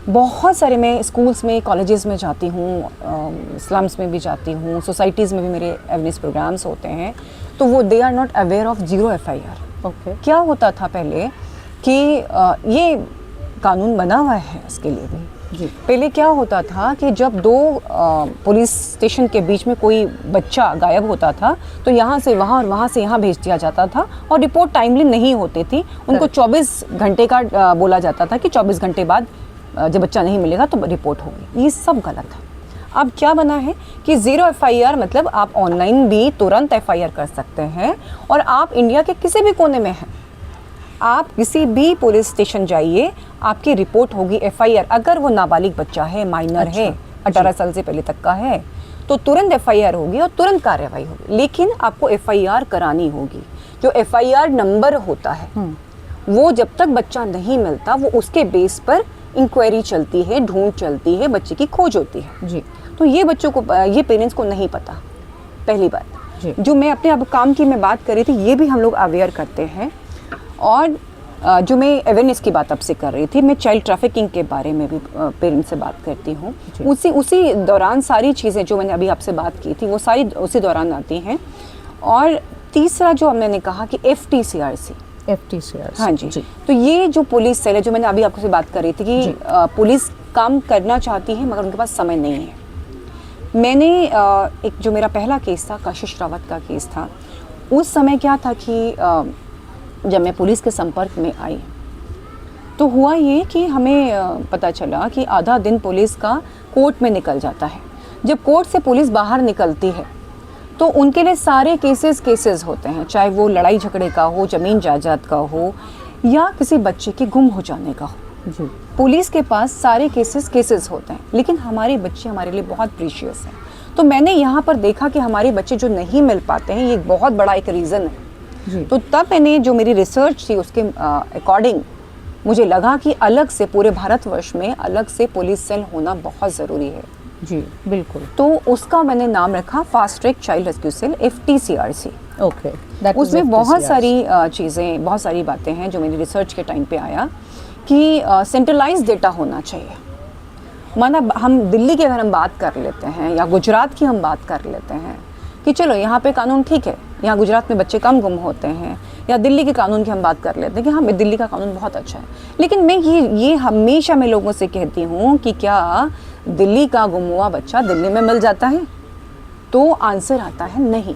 बहुत सारे, मैं स्कूल्स में, कॉलेजेस में जाती हूँ, स्लम्स में भी जाती हूँ, सोसाइटीज़ में भी मेरे अवेयरनेस प्रोग्राम्स होते हैं, तो वो they are not aware of 0 FIR। Okay. क्या होता था पहले कि ये कानून बना हुआ है इसके लिए भी, जी। पहले क्या होता था कि जब दो पुलिस स्टेशन के बीच में कोई बच्चा गायब होता था तो यहाँ से वहाँ और वहाँ से यहाँ भेज दिया जाता था और रिपोर्ट टाइमली नहीं होती थी। उनको 24 घंटे का बोला जाता था कि 24 घंटे बाद जब बच्चा नहीं मिलेगा तो रिपोर्ट होगी। ये सब गलत है। अब क्या बना है कि 0 FIR मतलब आप ऑनलाइन भी तुरंत FIR कर सकते हैं और आप इंडिया के किसी भी कोने में हैं, आप किसी भी पुलिस स्टेशन जाइए, आपकी रिपोर्ट होगी FIR। अगर वो नाबालिग बच्चा है, माइनर है, 18 साल से पहले तक का है, तो तुरंत FIR होगी और तुरंत कार्रवाई होगी। लेकिन आपको FIR करानी होगी। जो FIR नंबर होता है वो जब तक बच्चा नहीं मिलता वो उसके बेस पर इंक्वायरी चलती है, ढूंढ चलती है, बच्चे की खोज होती है जी। तो ये बच्चों को, ये पेरेंट्स को नहीं पता। पहली बात जी। जो मैं अपने अब काम की मैं बात कर रही थी, ये भी हम लोग अवेयर करते हैं। और जो मैं अवेयरनेस की बात आपसे कर रही थी, मैं चाइल्ड ट्रैफिकिंग के बारे में भी पेरेंट्स से बात करती हूँ। उसी दौरान सारी चीज़ें जो मैंने अभी आपसे बात की थी वो सारी उसी दौरान आती हैं। और तीसरा जो मैंने कहा कि FTCRC, हाँ जी। तो ये जो पुलिस सेल है, जो मैंने अभी आपसे बात कर रही थी कि पुलिस काम करना चाहती है मगर उनके पास समय नहीं है। मैंने एक जो मेरा पहला केस था, कशिश रावत का केस था, उस समय क्या था कि जब मैं पुलिस के संपर्क में आई तो हुआ ये कि हमें पता चला कि आधा दिन पुलिस का कोर्ट में निकल जाता है। जब कोर्ट से पुलिस बाहर निकलती है तो उनके लिए सारे केसेस होते हैं, चाहे वो लड़ाई झगड़े का हो, ज़मीन जायदाद का हो या किसी बच्चे के गुम हो जाने का हो। जी। पुलिस के पास सारे केसेस होते हैं, लेकिन हमारे बच्चे हमारे लिए बहुत प्रीशियस हैं। तो मैंने यहाँ पर देखा कि हमारे बच्चे जो नहीं मिल पाते हैं, ये बहुत बड़ा एक रीज़न है जी। तो तब मैंने जो मेरी रिसर्च थी उसके अकॉर्डिंग मुझे लगा कि अलग से पूरे भारतवर्ष में अलग से पुलिस सेल होना बहुत ज़रूरी है। जी बिल्कुल। तो उसका मैंने नाम रखा fast track child rescue cell, FTCRC। Okay. उसमें बहुत सारी चीज़ें, बहुत सारी बातें हैं जो मेरी रिसर्च के टाइम पे आया कि सेंट्रलाइज डेटा होना चाहिए। माना हम दिल्ली की अगर हम बात कर लेते हैं या गुजरात की हम बात कर लेते हैं कि चलो यहाँ पे कानून ठीक है, यहाँ गुजरात में बच्चे कम गुम होते हैं, या दिल्ली के कानून की हम बात कर लेते हैं कि हाँ दिल्ली का कानून बहुत अच्छा है। लेकिन मैं ये हमेशा मैं लोगों से कहती हूँ कि क्या दिल्ली का गुम हुआ बच्चा दिल्ली में मिल जाता है? तो आंसर आता है नहीं,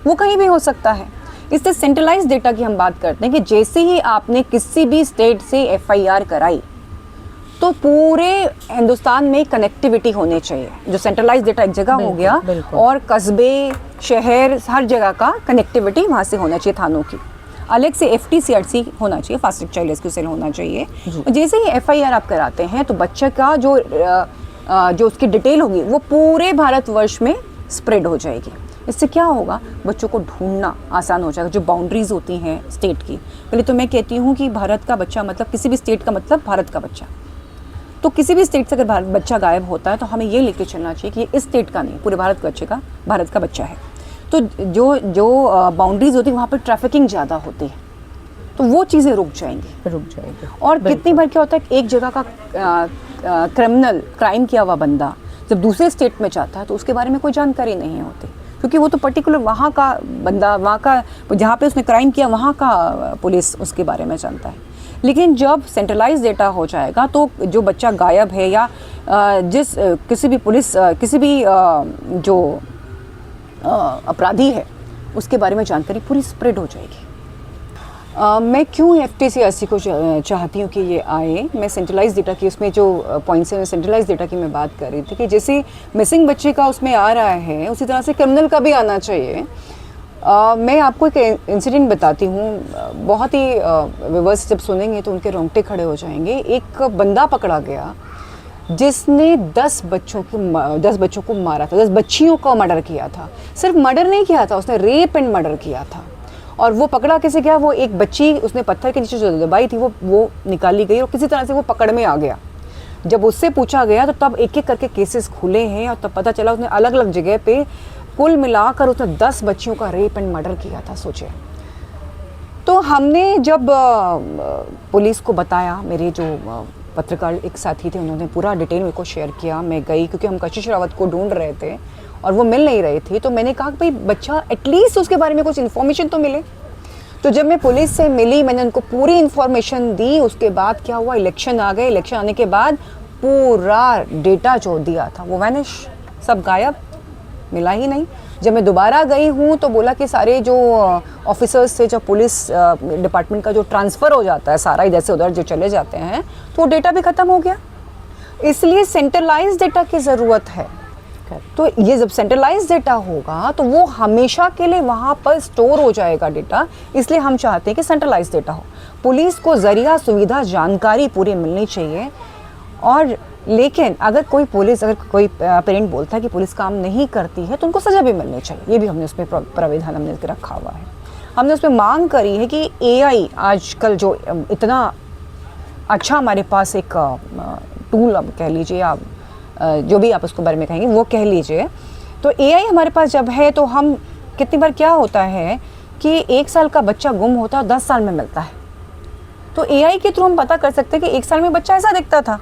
वो कहीं भी हो सकता है। इससे सेंट्रलाइज डेटा की हम बात करते हैं कि जैसे ही आपने किसी भी स्टेट से FIR कराई तो पूरे हिंदुस्तान में कनेक्टिविटी होनी चाहिए। जो सेंट्रलाइज डेटा एक जगह हो गया और कस्बे, शहर, हर जगह का कनेक्टिविटी वहाँ से होना चाहिए। थानों की अलग से FTCRC होना चाहिए, fast track child rescue cell होना चाहिए। और जैसे ही FIR आप कराते हैं तो बच्चे का जो उसकी डिटेल होगी वो पूरे भारतवर्ष में स्प्रेड हो जाएगी। इससे क्या होगा, बच्चों को ढूंढना आसान हो जाएगा। जो बाउंड्रीज होती हैं स्टेट की, पहले तो मैं कहती हूँ कि भारत का बच्चा मतलब किसी भी स्टेट का मतलब भारत का बच्चा। तो किसी भी स्टेट से अगर बच्चा गायब होता है तो हमें ये लेके चलना चाहिए कि ये इस स्टेट का नहीं, पूरे भारत का बच्चा है। तो जो बाउंड्रीज होती है वहाँ पर ट्रैफिकिंग ज़्यादा होती है, तो वो चीज़ें रुक जाएंगी। और कितनी बार क्या होता है कि एक जगह का क्राइम किया हुआ बंदा जब दूसरे स्टेट में जाता है तो उसके बारे में कोई जानकारी नहीं होती, क्योंकि वो तो पर्टिकुलर वहाँ का बंदा, वहाँ का जहाँ पे उसने क्राइम किया वहाँ का पुलिस उसके बारे में जानता है। लेकिन जब सेंट्रलाइज डेटा हो जाएगा तो जो बच्चा गायब है या किसी भी जो अपराधी है उसके बारे में जानकारी पूरी स्प्रेड हो जाएगी। मैं क्यों FTCRC को चाहती हूँ कि ये आए। मैं सेंट्रलाइज डेटा की उसमें जो पॉइंट्स हैं, सेंट्रलाइज डेटा की मैं बात कर रही थी कि जैसे मिसिंग बच्चे का उसमें आ रहा है उसी तरह से क्रिमिनल का भी आना चाहिए। मैं आपको एक इंसिडेंट बताती हूँ, बहुत ही व्यूअर्स जब सुनेंगे तो उनके रोंगटे खड़े हो जाएंगे। एक बंदा पकड़ा गया जिसने 10 बच्चों को मारा था, 10 बच्चियों का मर्डर किया था। सिर्फ मर्डर नहीं किया था, उसने रेप एंड मर्डर किया था। और वो पकड़ा कैसे गया, वो एक बच्ची उसने पत्थर के नीचे जो दबाई थी वो निकाली गई और किसी तरह से वो पकड़ में आ गया। जब उससे पूछा गया तो तब एक एक करके केसेस खुले हैं और तब पता चला उसने अलग अलग जगह पे कुल मिलाकर उसने 10 बच्चियों का रेप एंड मर्डर किया था, सोचे। तो हमने जब पुलिस को बताया, मेरे जो पत्रकार एक साथी थे उन्होंने पूरा डिटेल मेरे को शेयर किया। मैं गई क्योंकि हम कशिश रावत को ढूंढ रहे थे और वो मिल नहीं रही थी। तो मैंने कहा कि भाई बच्चा एटलीस्ट उसके बारे में कुछ इन्फॉर्मेशन तो मिले। तो जब मैं पुलिस से मिली, मैंने उनको पूरी इन्फॉर्मेशन दी। उसके बाद क्या हुआ, इलेक्शन आ गए। इलेक्शन आने के बाद पूरा डेटा जो दिया था वो वैनिश, सब गायब, मिला ही नहीं। जब मैं दोबारा गई हूँ तो बोला कि सारे जो ऑफिसर्स थे, जो पुलिस डिपार्टमेंट का जो ट्रांसफ़र हो जाता है सारा इधर से उधर जो चले जाते हैं, तो वो डेटा भी ख़त्म हो गया। इसलिए सेंट्रलाइज डेटा की ज़रूरत है। तो ये जब सेंट्रलाइज डेटा होगा तो वो हमेशा के लिए वहाँ पर स्टोर हो जाएगा डेटा। इसलिए हम चाहते हैं कि सेंट्रलाइज डेटा हो। पुलिस को ज़रिया, सुविधा, जानकारी पूरी मिलनी चाहिए। और लेकिन अगर कोई पेरेंट बोलता है कि पुलिस काम नहीं करती है तो उनको सज़ा भी मिलनी चाहिए। ये भी हमने उसमें प्राविधान हमने रखा हुआ है। हमने उसमें मांग करी है कि AI आजकल जो इतना अच्छा हमारे पास एक टूल, अब कह लीजिए आप, जो भी आप उसको बारे में कहेंगे वो कह लीजिए, तो AI हमारे पास जब है तो हम कितनी बार क्या होता है कि 1 साल का बच्चा गुम होता है 10 साल में मिलता है। तो AI के थ्रू हम पता कर सकते हैं कि 1 साल में बच्चा ऐसा दिखता था,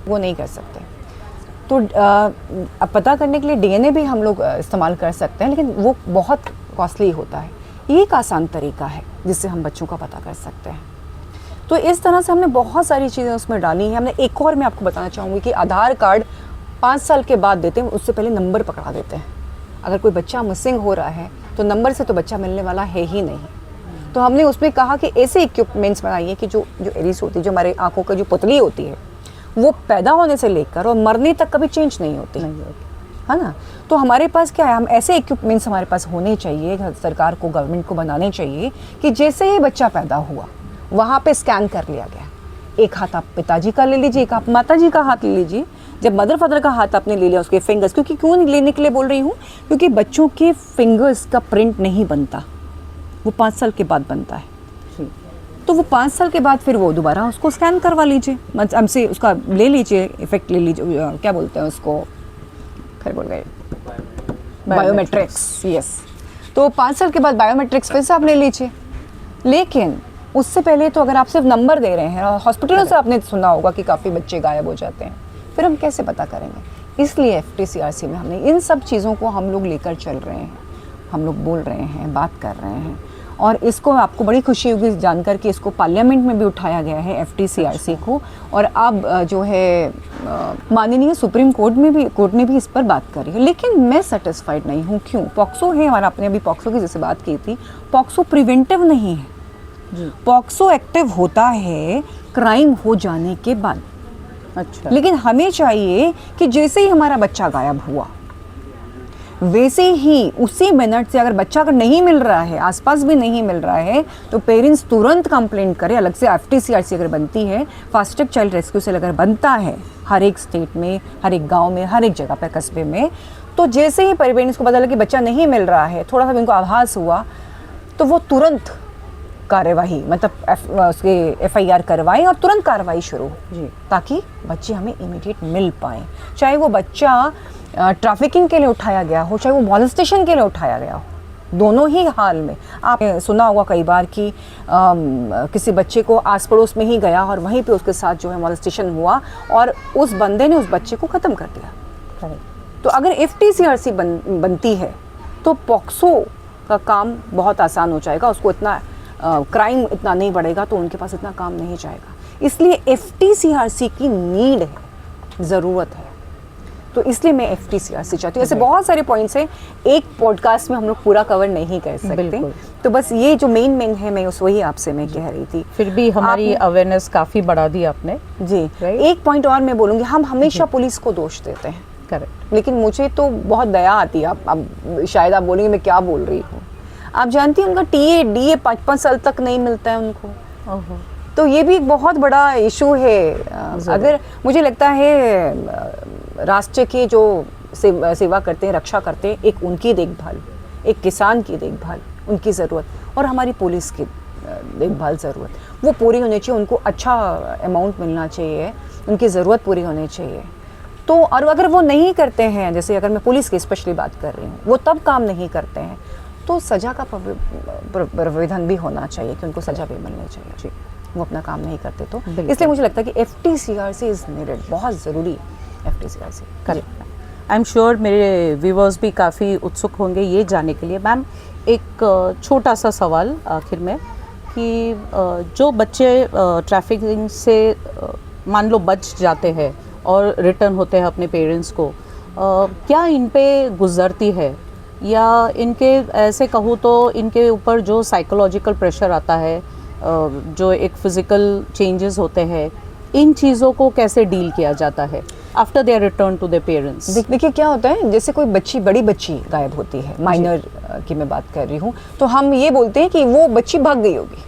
वो नहीं कर सकते। तो अब पता करने के लिए DNA भी हम लोग इस्तेमाल कर सकते हैं, लेकिन वो बहुत कॉस्टली होता है। ये एक आसान तरीका है जिससे हम बच्चों का पता कर सकते हैं। तो इस तरह से हमने बहुत सारी चीज़ें उसमें डाली हैं। हमने एक और मैं आपको बताना चाहूँगी कि आधार कार्ड 5 साल के बाद देते हैं, उससे पहले नंबर पकड़ा देते हैं। अगर कोई बच्चा मिसिंग हो रहा है तो नंबर से तो बच्चा मिलने वाला है ही नहीं। तो हमने उसमें कहा कि ऐसे इक्विपमेंट्स बनाइए कि जो एरिस होती है, जो हमारे आँखों का जो पुतली होती है, वो पैदा होने से लेकर और मरने तक कभी चेंज नहीं होती है ना। तो हमारे पास क्या है, हम ऐसे इक्विपमेंट्स हमारे पास होने चाहिए, सरकार को, गवर्नमेंट को बनाने चाहिए कि जैसे ही बच्चा पैदा हुआ वहाँ पे स्कैन कर लिया गया। एक हाथ आप पिताजी का ले लीजिए, एक आप माताजी का हाथ ले लीजिए। जब मदर फादर का हाथ आपने ले लिया, उसके फिंगर्स, क्योंकि क्यों लेने के लिए बोल रही हूँ, क्योंकि बच्चों के फिंगर्स का प्रिंट नहीं बनता, वो 5 साल के बाद बनता है। तो वो 5 साल के बाद फिर वो दोबारा उसको स्कैन करवा लीजिए, हमसे उसका ले लीजिए, इफेक्ट ले लीजिए, क्या बोलते हैं उसको, खैर बोल गए, बायोमेट्रिक्स। यस, तो 5 साल के बाद बायोमेट्रिक्स फिर से आप ले लीजिए। लेकिन उससे पहले तो अगर आप सिर्फ नंबर दे रहे हैं, हॉस्पिटलों से आपने सुना होगा कि काफ़ी बच्चे गायब हो जाते हैं, फिर हम कैसे पता करेंगे। इसलिए FTCRC में हमने इन सब चीज़ों को हम लोग लेकर चल रहे हैं, हम लोग बोल रहे हैं, बात कर रहे हैं। और इसको आपको बड़ी खुशी होगी जानकर कि इसको पार्लियामेंट में भी उठाया गया है FTCRC को। और अब जो है माननीय सुप्रीम कोर्ट ने भी इस पर बात करी है। लेकिन मैं सेटिस्फाइड नहीं हूँ। क्यों? पॉक्सो है हमारा, आपने अभी पॉक्सो की जैसे बात की थी, पॉक्सो प्रिवेंटिव नहीं है। पॉक्सो एक्टिव होता है क्राइम हो जाने के बाद। अच्छा। लेकिन हमें चाहिए कि जैसे ही हमारा बच्चा गायब हुआ, वैसे ही उसी मिनट से अगर बच्चा अगर नहीं मिल रहा है, आसपास भी नहीं मिल रहा है, तो पेरेंट्स तुरंत कंप्लेंट करें। अलग से FTCRC अगर बनती है, fast track child rescue cell अगर बनता है हर एक स्टेट में, हर एक गांव में, हर एक जगह पर, कस्बे में, तो जैसे ही पेरेंट्स को पता लगा कि बच्चा नहीं मिल रहा है, थोड़ा सा उनको आभास हुआ, तो वो तुरंत कार्यवाही, मतलब उसके FIR करवाएं और तुरंत कार्रवाई शुरू हो, ताकि बच्चे हमें इमीडिएट मिल पाएँ। चाहे वो बच्चा ट्रैफिकिंग के लिए उठाया गया हो, चाहे वो मॉलेस्टेशन के लिए उठाया गया हो, दोनों ही हाल में। आपने सुना होगा कई बार कि किसी बच्चे को आस पड़ोस में ही गया और वहीं पे उसके साथ जो है मॉलेस्टेशन हुआ और उस बंदे ने उस बच्चे को ख़त्म कर दिया। तो अगर FTCRC बनती है तो पॉक्सो का काम बहुत आसान हो जाएगा। उसको इतना क्राइम इतना नहीं बढ़ेगा, तो उनके पास इतना काम नहीं जाएगा। इसलिए FTCRC की नीड है, ज़रूरत है। तो इसलिए मैं FTCRC चाहती हूँ। ऐसे बहुत सारे पॉइंट्स हैं, एक पॉडकास्ट में हम लोग पूरा कवर नहीं कर सकते। तो बस ये जो मेन है, मैं उस वही आपसे मैं कह रही थी। फिर भी हमारी अवेयरनेस काफ़ी बढ़ा दी आपने जी। एक पॉइंट और मैं बोलूँगी, हम हमेशा पुलिस को दोष देते हैं, करेक्ट, लेकिन मुझे तो बहुत दया आती है। अब शायद आप बोलेंगे मैं क्या बोल रही हूँ। आप जानती हैं उनका DA 5-5 साल तक नहीं मिलता है उनको। तो ये भी एक बहुत बड़ा इशू है। अगर मुझे लगता है राष्ट्र के जो सेवा करते हैं, रक्षा करते हैं, एक उनकी देखभाल, एक किसान की देखभाल, उनकी ज़रूरत, और हमारी पुलिस की देखभाल ज़रूरत, वो पूरी होनी चाहिए। उनको अच्छा अमाउंट मिलना चाहिए, उनकी ज़रूरत पूरी होनी चाहिए। तो और अगर वो नहीं करते हैं, जैसे अगर मैं पुलिस की स्पेशली बात कर रही हूँ, वो तब काम नहीं करते हैं, तो सज़ा का प्रावधान भी होना चाहिए कि उनको सज़ा भी मिलनी चाहिए। जी, वो अपना काम नहीं करते तो। इसलिए मुझे लगता है कि FTCRC इज़ नीडेड, बहुत ज़रूरी है FTCRC। Correct. I am sure मेरे व्यूवर्स भी काफ़ी उत्सुक होंगे ये जानने के लिए। मैम, एक छोटा सा सवाल आखिर में कि जो बच्चे ट्रैफिकिंग से मान लो बच जाते हैं और रिटर्न होते हैं अपने पेरेंट्स को, क्या इन पे गुजरती है, या इनके ऐसे कहूँ तो इनके ऊपर जो साइकोलॉजिकल प्रेशर आता है, जो एक फिज़िकल चेंजेस होते हैं, इन चीज़ों को कैसे डील किया जाता है after their return to their parents? देखिए क्या होता है, जैसे कोई बड़ी बच्ची गायब होती है, माइनर की मैं बात कर रही हूँ, तो हम ये बोलते हैं कि वो बच्ची भाग गई होगी।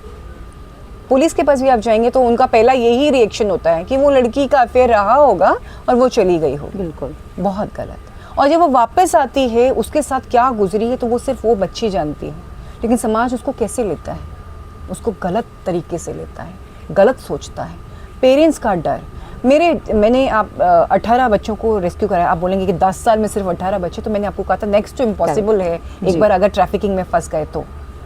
पुलिस के पास भी आप जाएंगे तो उनका पहला यही रिएक्शन होता है कि वो लड़की का अफेयर रहा होगा और वो चली गई होगी। बिल्कुल, बहुत गलत। और जब वो वापस आती है, उसके साथ क्या गुजरी है तो वो सिर्फ वो बच्ची जानती है, लेकिन समाज उसको कैसे लेता है, उसको गलत तरीके से लेता है, गलत सोचता है। पेरेंट्स का डर, मैंने आप 18 बच्चों को रेस्क्यू कराया। आप बोलेंगे कि 10 साल में सिर्फ 18 बच्चे, तो मैंने आपको कहा था नेक्स्ट टू इम्पॉसिबल है। एक बार अगर ट्रैफिकिंग में फंस गए तो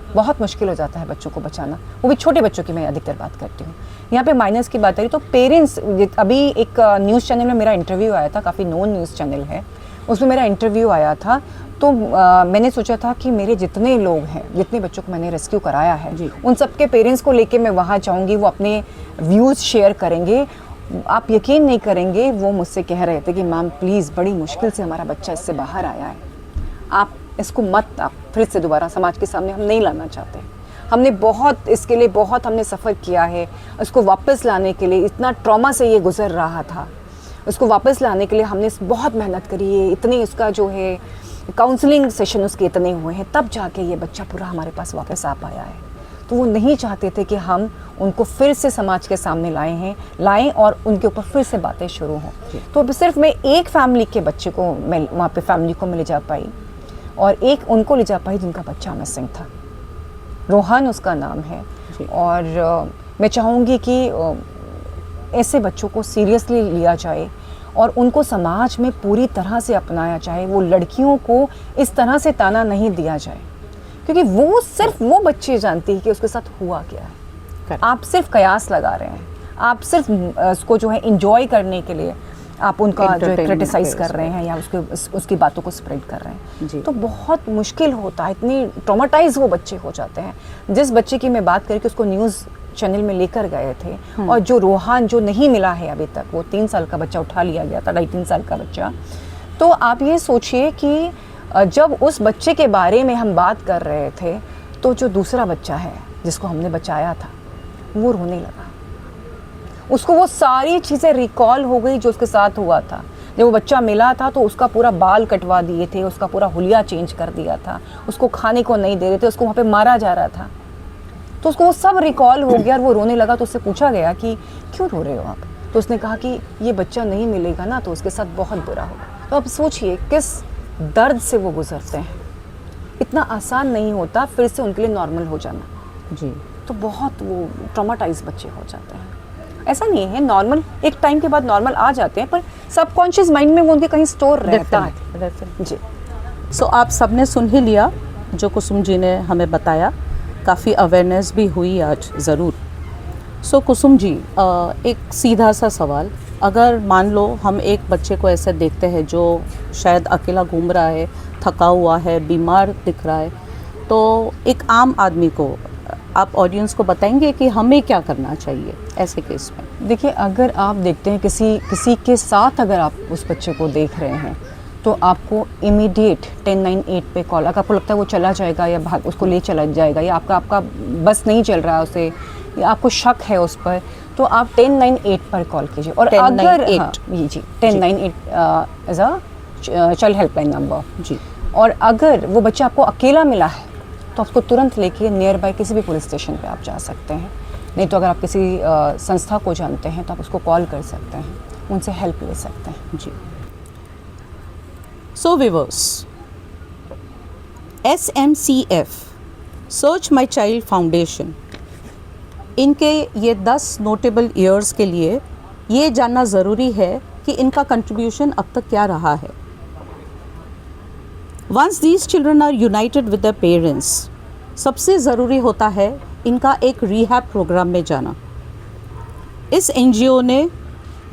बहुत मुश्किल हो जाता है बच्चों को बचाना, वो भी छोटे बच्चों की मैं अधिकतर बात करती हूँ। यहाँ पे माइनर्स की बात करी तो पेरेंट्स, अभी एक न्यूज़ चैनल में मेरा इंटरव्यू आया था, काफ़ी नोन न्यूज़ चैनल है, उसमें मेरा इंटरव्यू आया था। तो मैंने सोचा था कि मेरे जितने लोग हैं, जितने बच्चों को मैंने रेस्क्यू कराया है, उन सबके पेरेंट्स को लेके मैं वहाँ जाऊँगी, वो अपने व्यूज़ शेयर करेंगे। आप यकीन नहीं करेंगे, वो मुझसे कह रहे थे कि मैम प्लीज़, बड़ी मुश्किल से हमारा बच्चा इससे बाहर आया है, आप इसको मत, आप फिर से दोबारा समाज के सामने हम नहीं लाना चाहते। हमने बहुत इसके लिए हमने सफ़र किया है, उसको वापस लाने के लिए, इतना ट्रॉमा से ये गुजर रहा था, उसको वापस लाने के लिए हमने बहुत मेहनत करी है, इतनी उसका जो है काउंसलिंग सेशन उसके इतने हुए हैं, तब जाके ये बच्चा पूरा हमारे पास वापस आ पाया है। तो वो नहीं चाहते थे कि हम उनको फिर से समाज के सामने लाएं और उनके ऊपर फिर से बातें शुरू हों। तो अब सिर्फ मैं एक फैमिली के बच्चे को मैं वहाँ पे फैमिली को मैं ले जा पाई, और एक उनको ले जा पाई जिनका बच्चा मिसिंग था। रोहान उसका नाम है। और मैं चाहूँगी कि ऐसे बच्चों को सीरियसली लिया जाए और उनको समाज में पूरी तरह से अपनाया जाए। वो लड़कियों को इस तरह से ताना नहीं दिया जाए, क्योंकि वो सिर्फ वो बच्चे जानती है कि उसके साथ हुआ क्या है। आप सिर्फ कयास लगा रहे हैं, आप सिर्फ उसको जो है इंजॉय करने के लिए आप उनका जो क्रिटिसाइज कर रहे हैं या उसकी बातों को स्प्रेड कर रहे हैं। तो बहुत मुश्किल होता है, इतनी ट्रॉमाटाइज वो बच्चे हो जाते हैं। जिस बच्चे की मैं बात करके उसको न्यूज़ चैनल में लेकर गए थे, और जो रोहान जो नहीं मिला है अभी तक, वो 3 साल का बच्चा उठा लिया गया था, 2.5-3 साल का बच्चा। तो आप ये सोचिए कि जब उस बच्चे के बारे में हम बात कर रहे थे, तो जो दूसरा बच्चा है जिसको हमने बचाया था, वो रोने लगा। उसको वो सारी चीज़ें रिकॉल हो गई जो उसके साथ हुआ था। जब वो बच्चा मिला था तो उसका पूरा बाल कटवा दिए थे, उसका पूरा हुलिया चेंज कर दिया था, उसको खाने को नहीं दे रहे थे, उसको वहाँ पे मारा जा रहा था। तो उसको वो सब रिकॉल हो गया और वो रोने लगा। तो उससे पूछा गया कि क्यों रो रहे हो आप? तो उसने कहा कि ये बच्चा नहीं मिलेगा ना तो उसके साथ बहुत बुरा होगा। तो आप सोचिए किस दर्द से वो गुजरते हैं। इतना आसान नहीं होता फिर से उनके लिए नॉर्मल हो जाना। जी, तो बहुत वो ट्रॉमाटाइज बच्चे हो जाते हैं। ऐसा नहीं है, नॉर्मल एक टाइम के बाद नॉर्मल आ जाते हैं, पर सबकॉन्शियस माइंड में वो उनके कहीं स्टोर रहता है। जी। सो आप सबने सुन ही लिया जो कुसुम जी ने हमें बताया, काफ़ी अवेयरनेस भी हुई आज ज़रूर। सो कुसुम जी, एक सीधा सा सवाल, अगर मान लो हम एक बच्चे को ऐसे देखते हैं जो शायद अकेला घूम रहा है, थका हुआ है, बीमार दिख रहा है, तो एक आम आदमी को आप ऑडियंस को बताएंगे कि हमें क्या करना चाहिए ऐसे केस में? देखिए, अगर आप देखते हैं किसी के साथ अगर आप उस बच्चे को देख रहे हैं, तो आपको इमीडिएट 1098 पे कॉल, अगर आपको लगता है वो चला जाएगा या भाग उसको ले चला जाएगा, या आपका बस नहीं चल रहा है उसे, या आपको शक है उस पर, तो आप 1098 पर कॉल कीजिए। और 1098 जी 1098 as a child helpline number जी। और अगर वो बच्चा आपको अकेला मिला है तो आपको तुरंत लेके नियर बाय किसी भी पुलिस स्टेशन पे आप जा सकते हैं। नहीं तो अगर आप किसी संस्था को जानते हैं तो आप उसको कॉल कर सकते हैं, उनसे हेल्प ले सकते हैं जी। So viewers, SMCF search my child foundation, इनके ये 10 नोटेबल ईयर्स के लिए ये जानना ज़रूरी है कि इनका कंट्रीब्यूशन अब तक क्या रहा है। Once these children are united with the parents, सबसे ज़रूरी होता है इनका एक रिहैब प्रोग्राम में जाना। इस NGO ने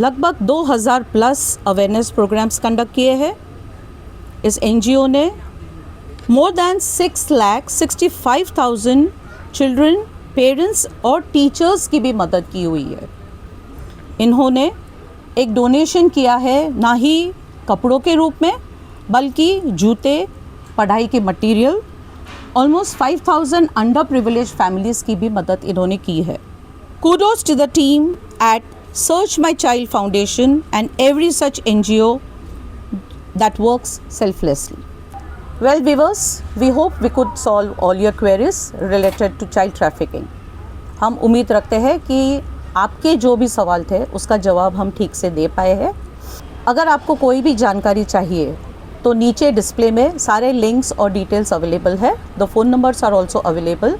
लगभग 2000 प्लस अवेयरनेस प्रोग्राम्स कंडक्ट किए हैं। इस NGO ने मोर दैन 6,65,000 चिल्ड्रन, पेरेंट्स और टीचर्स की भी मदद की हुई है। इन्होंने एक डोनेशन किया है, ना ही कपड़ों के रूप में बल्कि जूते, पढ़ाई के material. Almost 5,000 under privilege families की भी मदद इन्होंने की है। Kudos to the team at Search My Child Foundation and every such NGO that works selflessly. Well viewers, we hope we could solve all your queries related to child trafficking. हम उम्मीद रखते हैं कि आपके जो भी सवाल थे उसका जवाब हम ठीक से दे पाए हैं। अगर आपको कोई भी जानकारी चाहिए तो नीचे डिस्प्ले में सारे लिंक्स और डिटेल्स अवेलेबल है। The phone numbers are also available.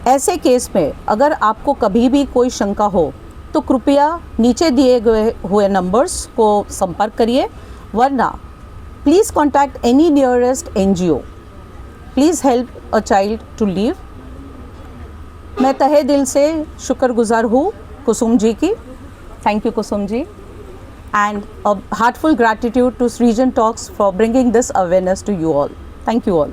ऐसे केस में अगर आपको कभी भी कोई शंका हो तो कृपया नीचे दिए गए हुए नंबर्स को संपर्क करिए, वरना please contact any nearest NGO। Please help a child to live. मैं तहे दिल से शुक्रगुजार हूँ कुसुम जी की। Thank you Kusum ji, and a heartful gratitude to Srijan Talks for bringing this awareness to you all. Thank you all.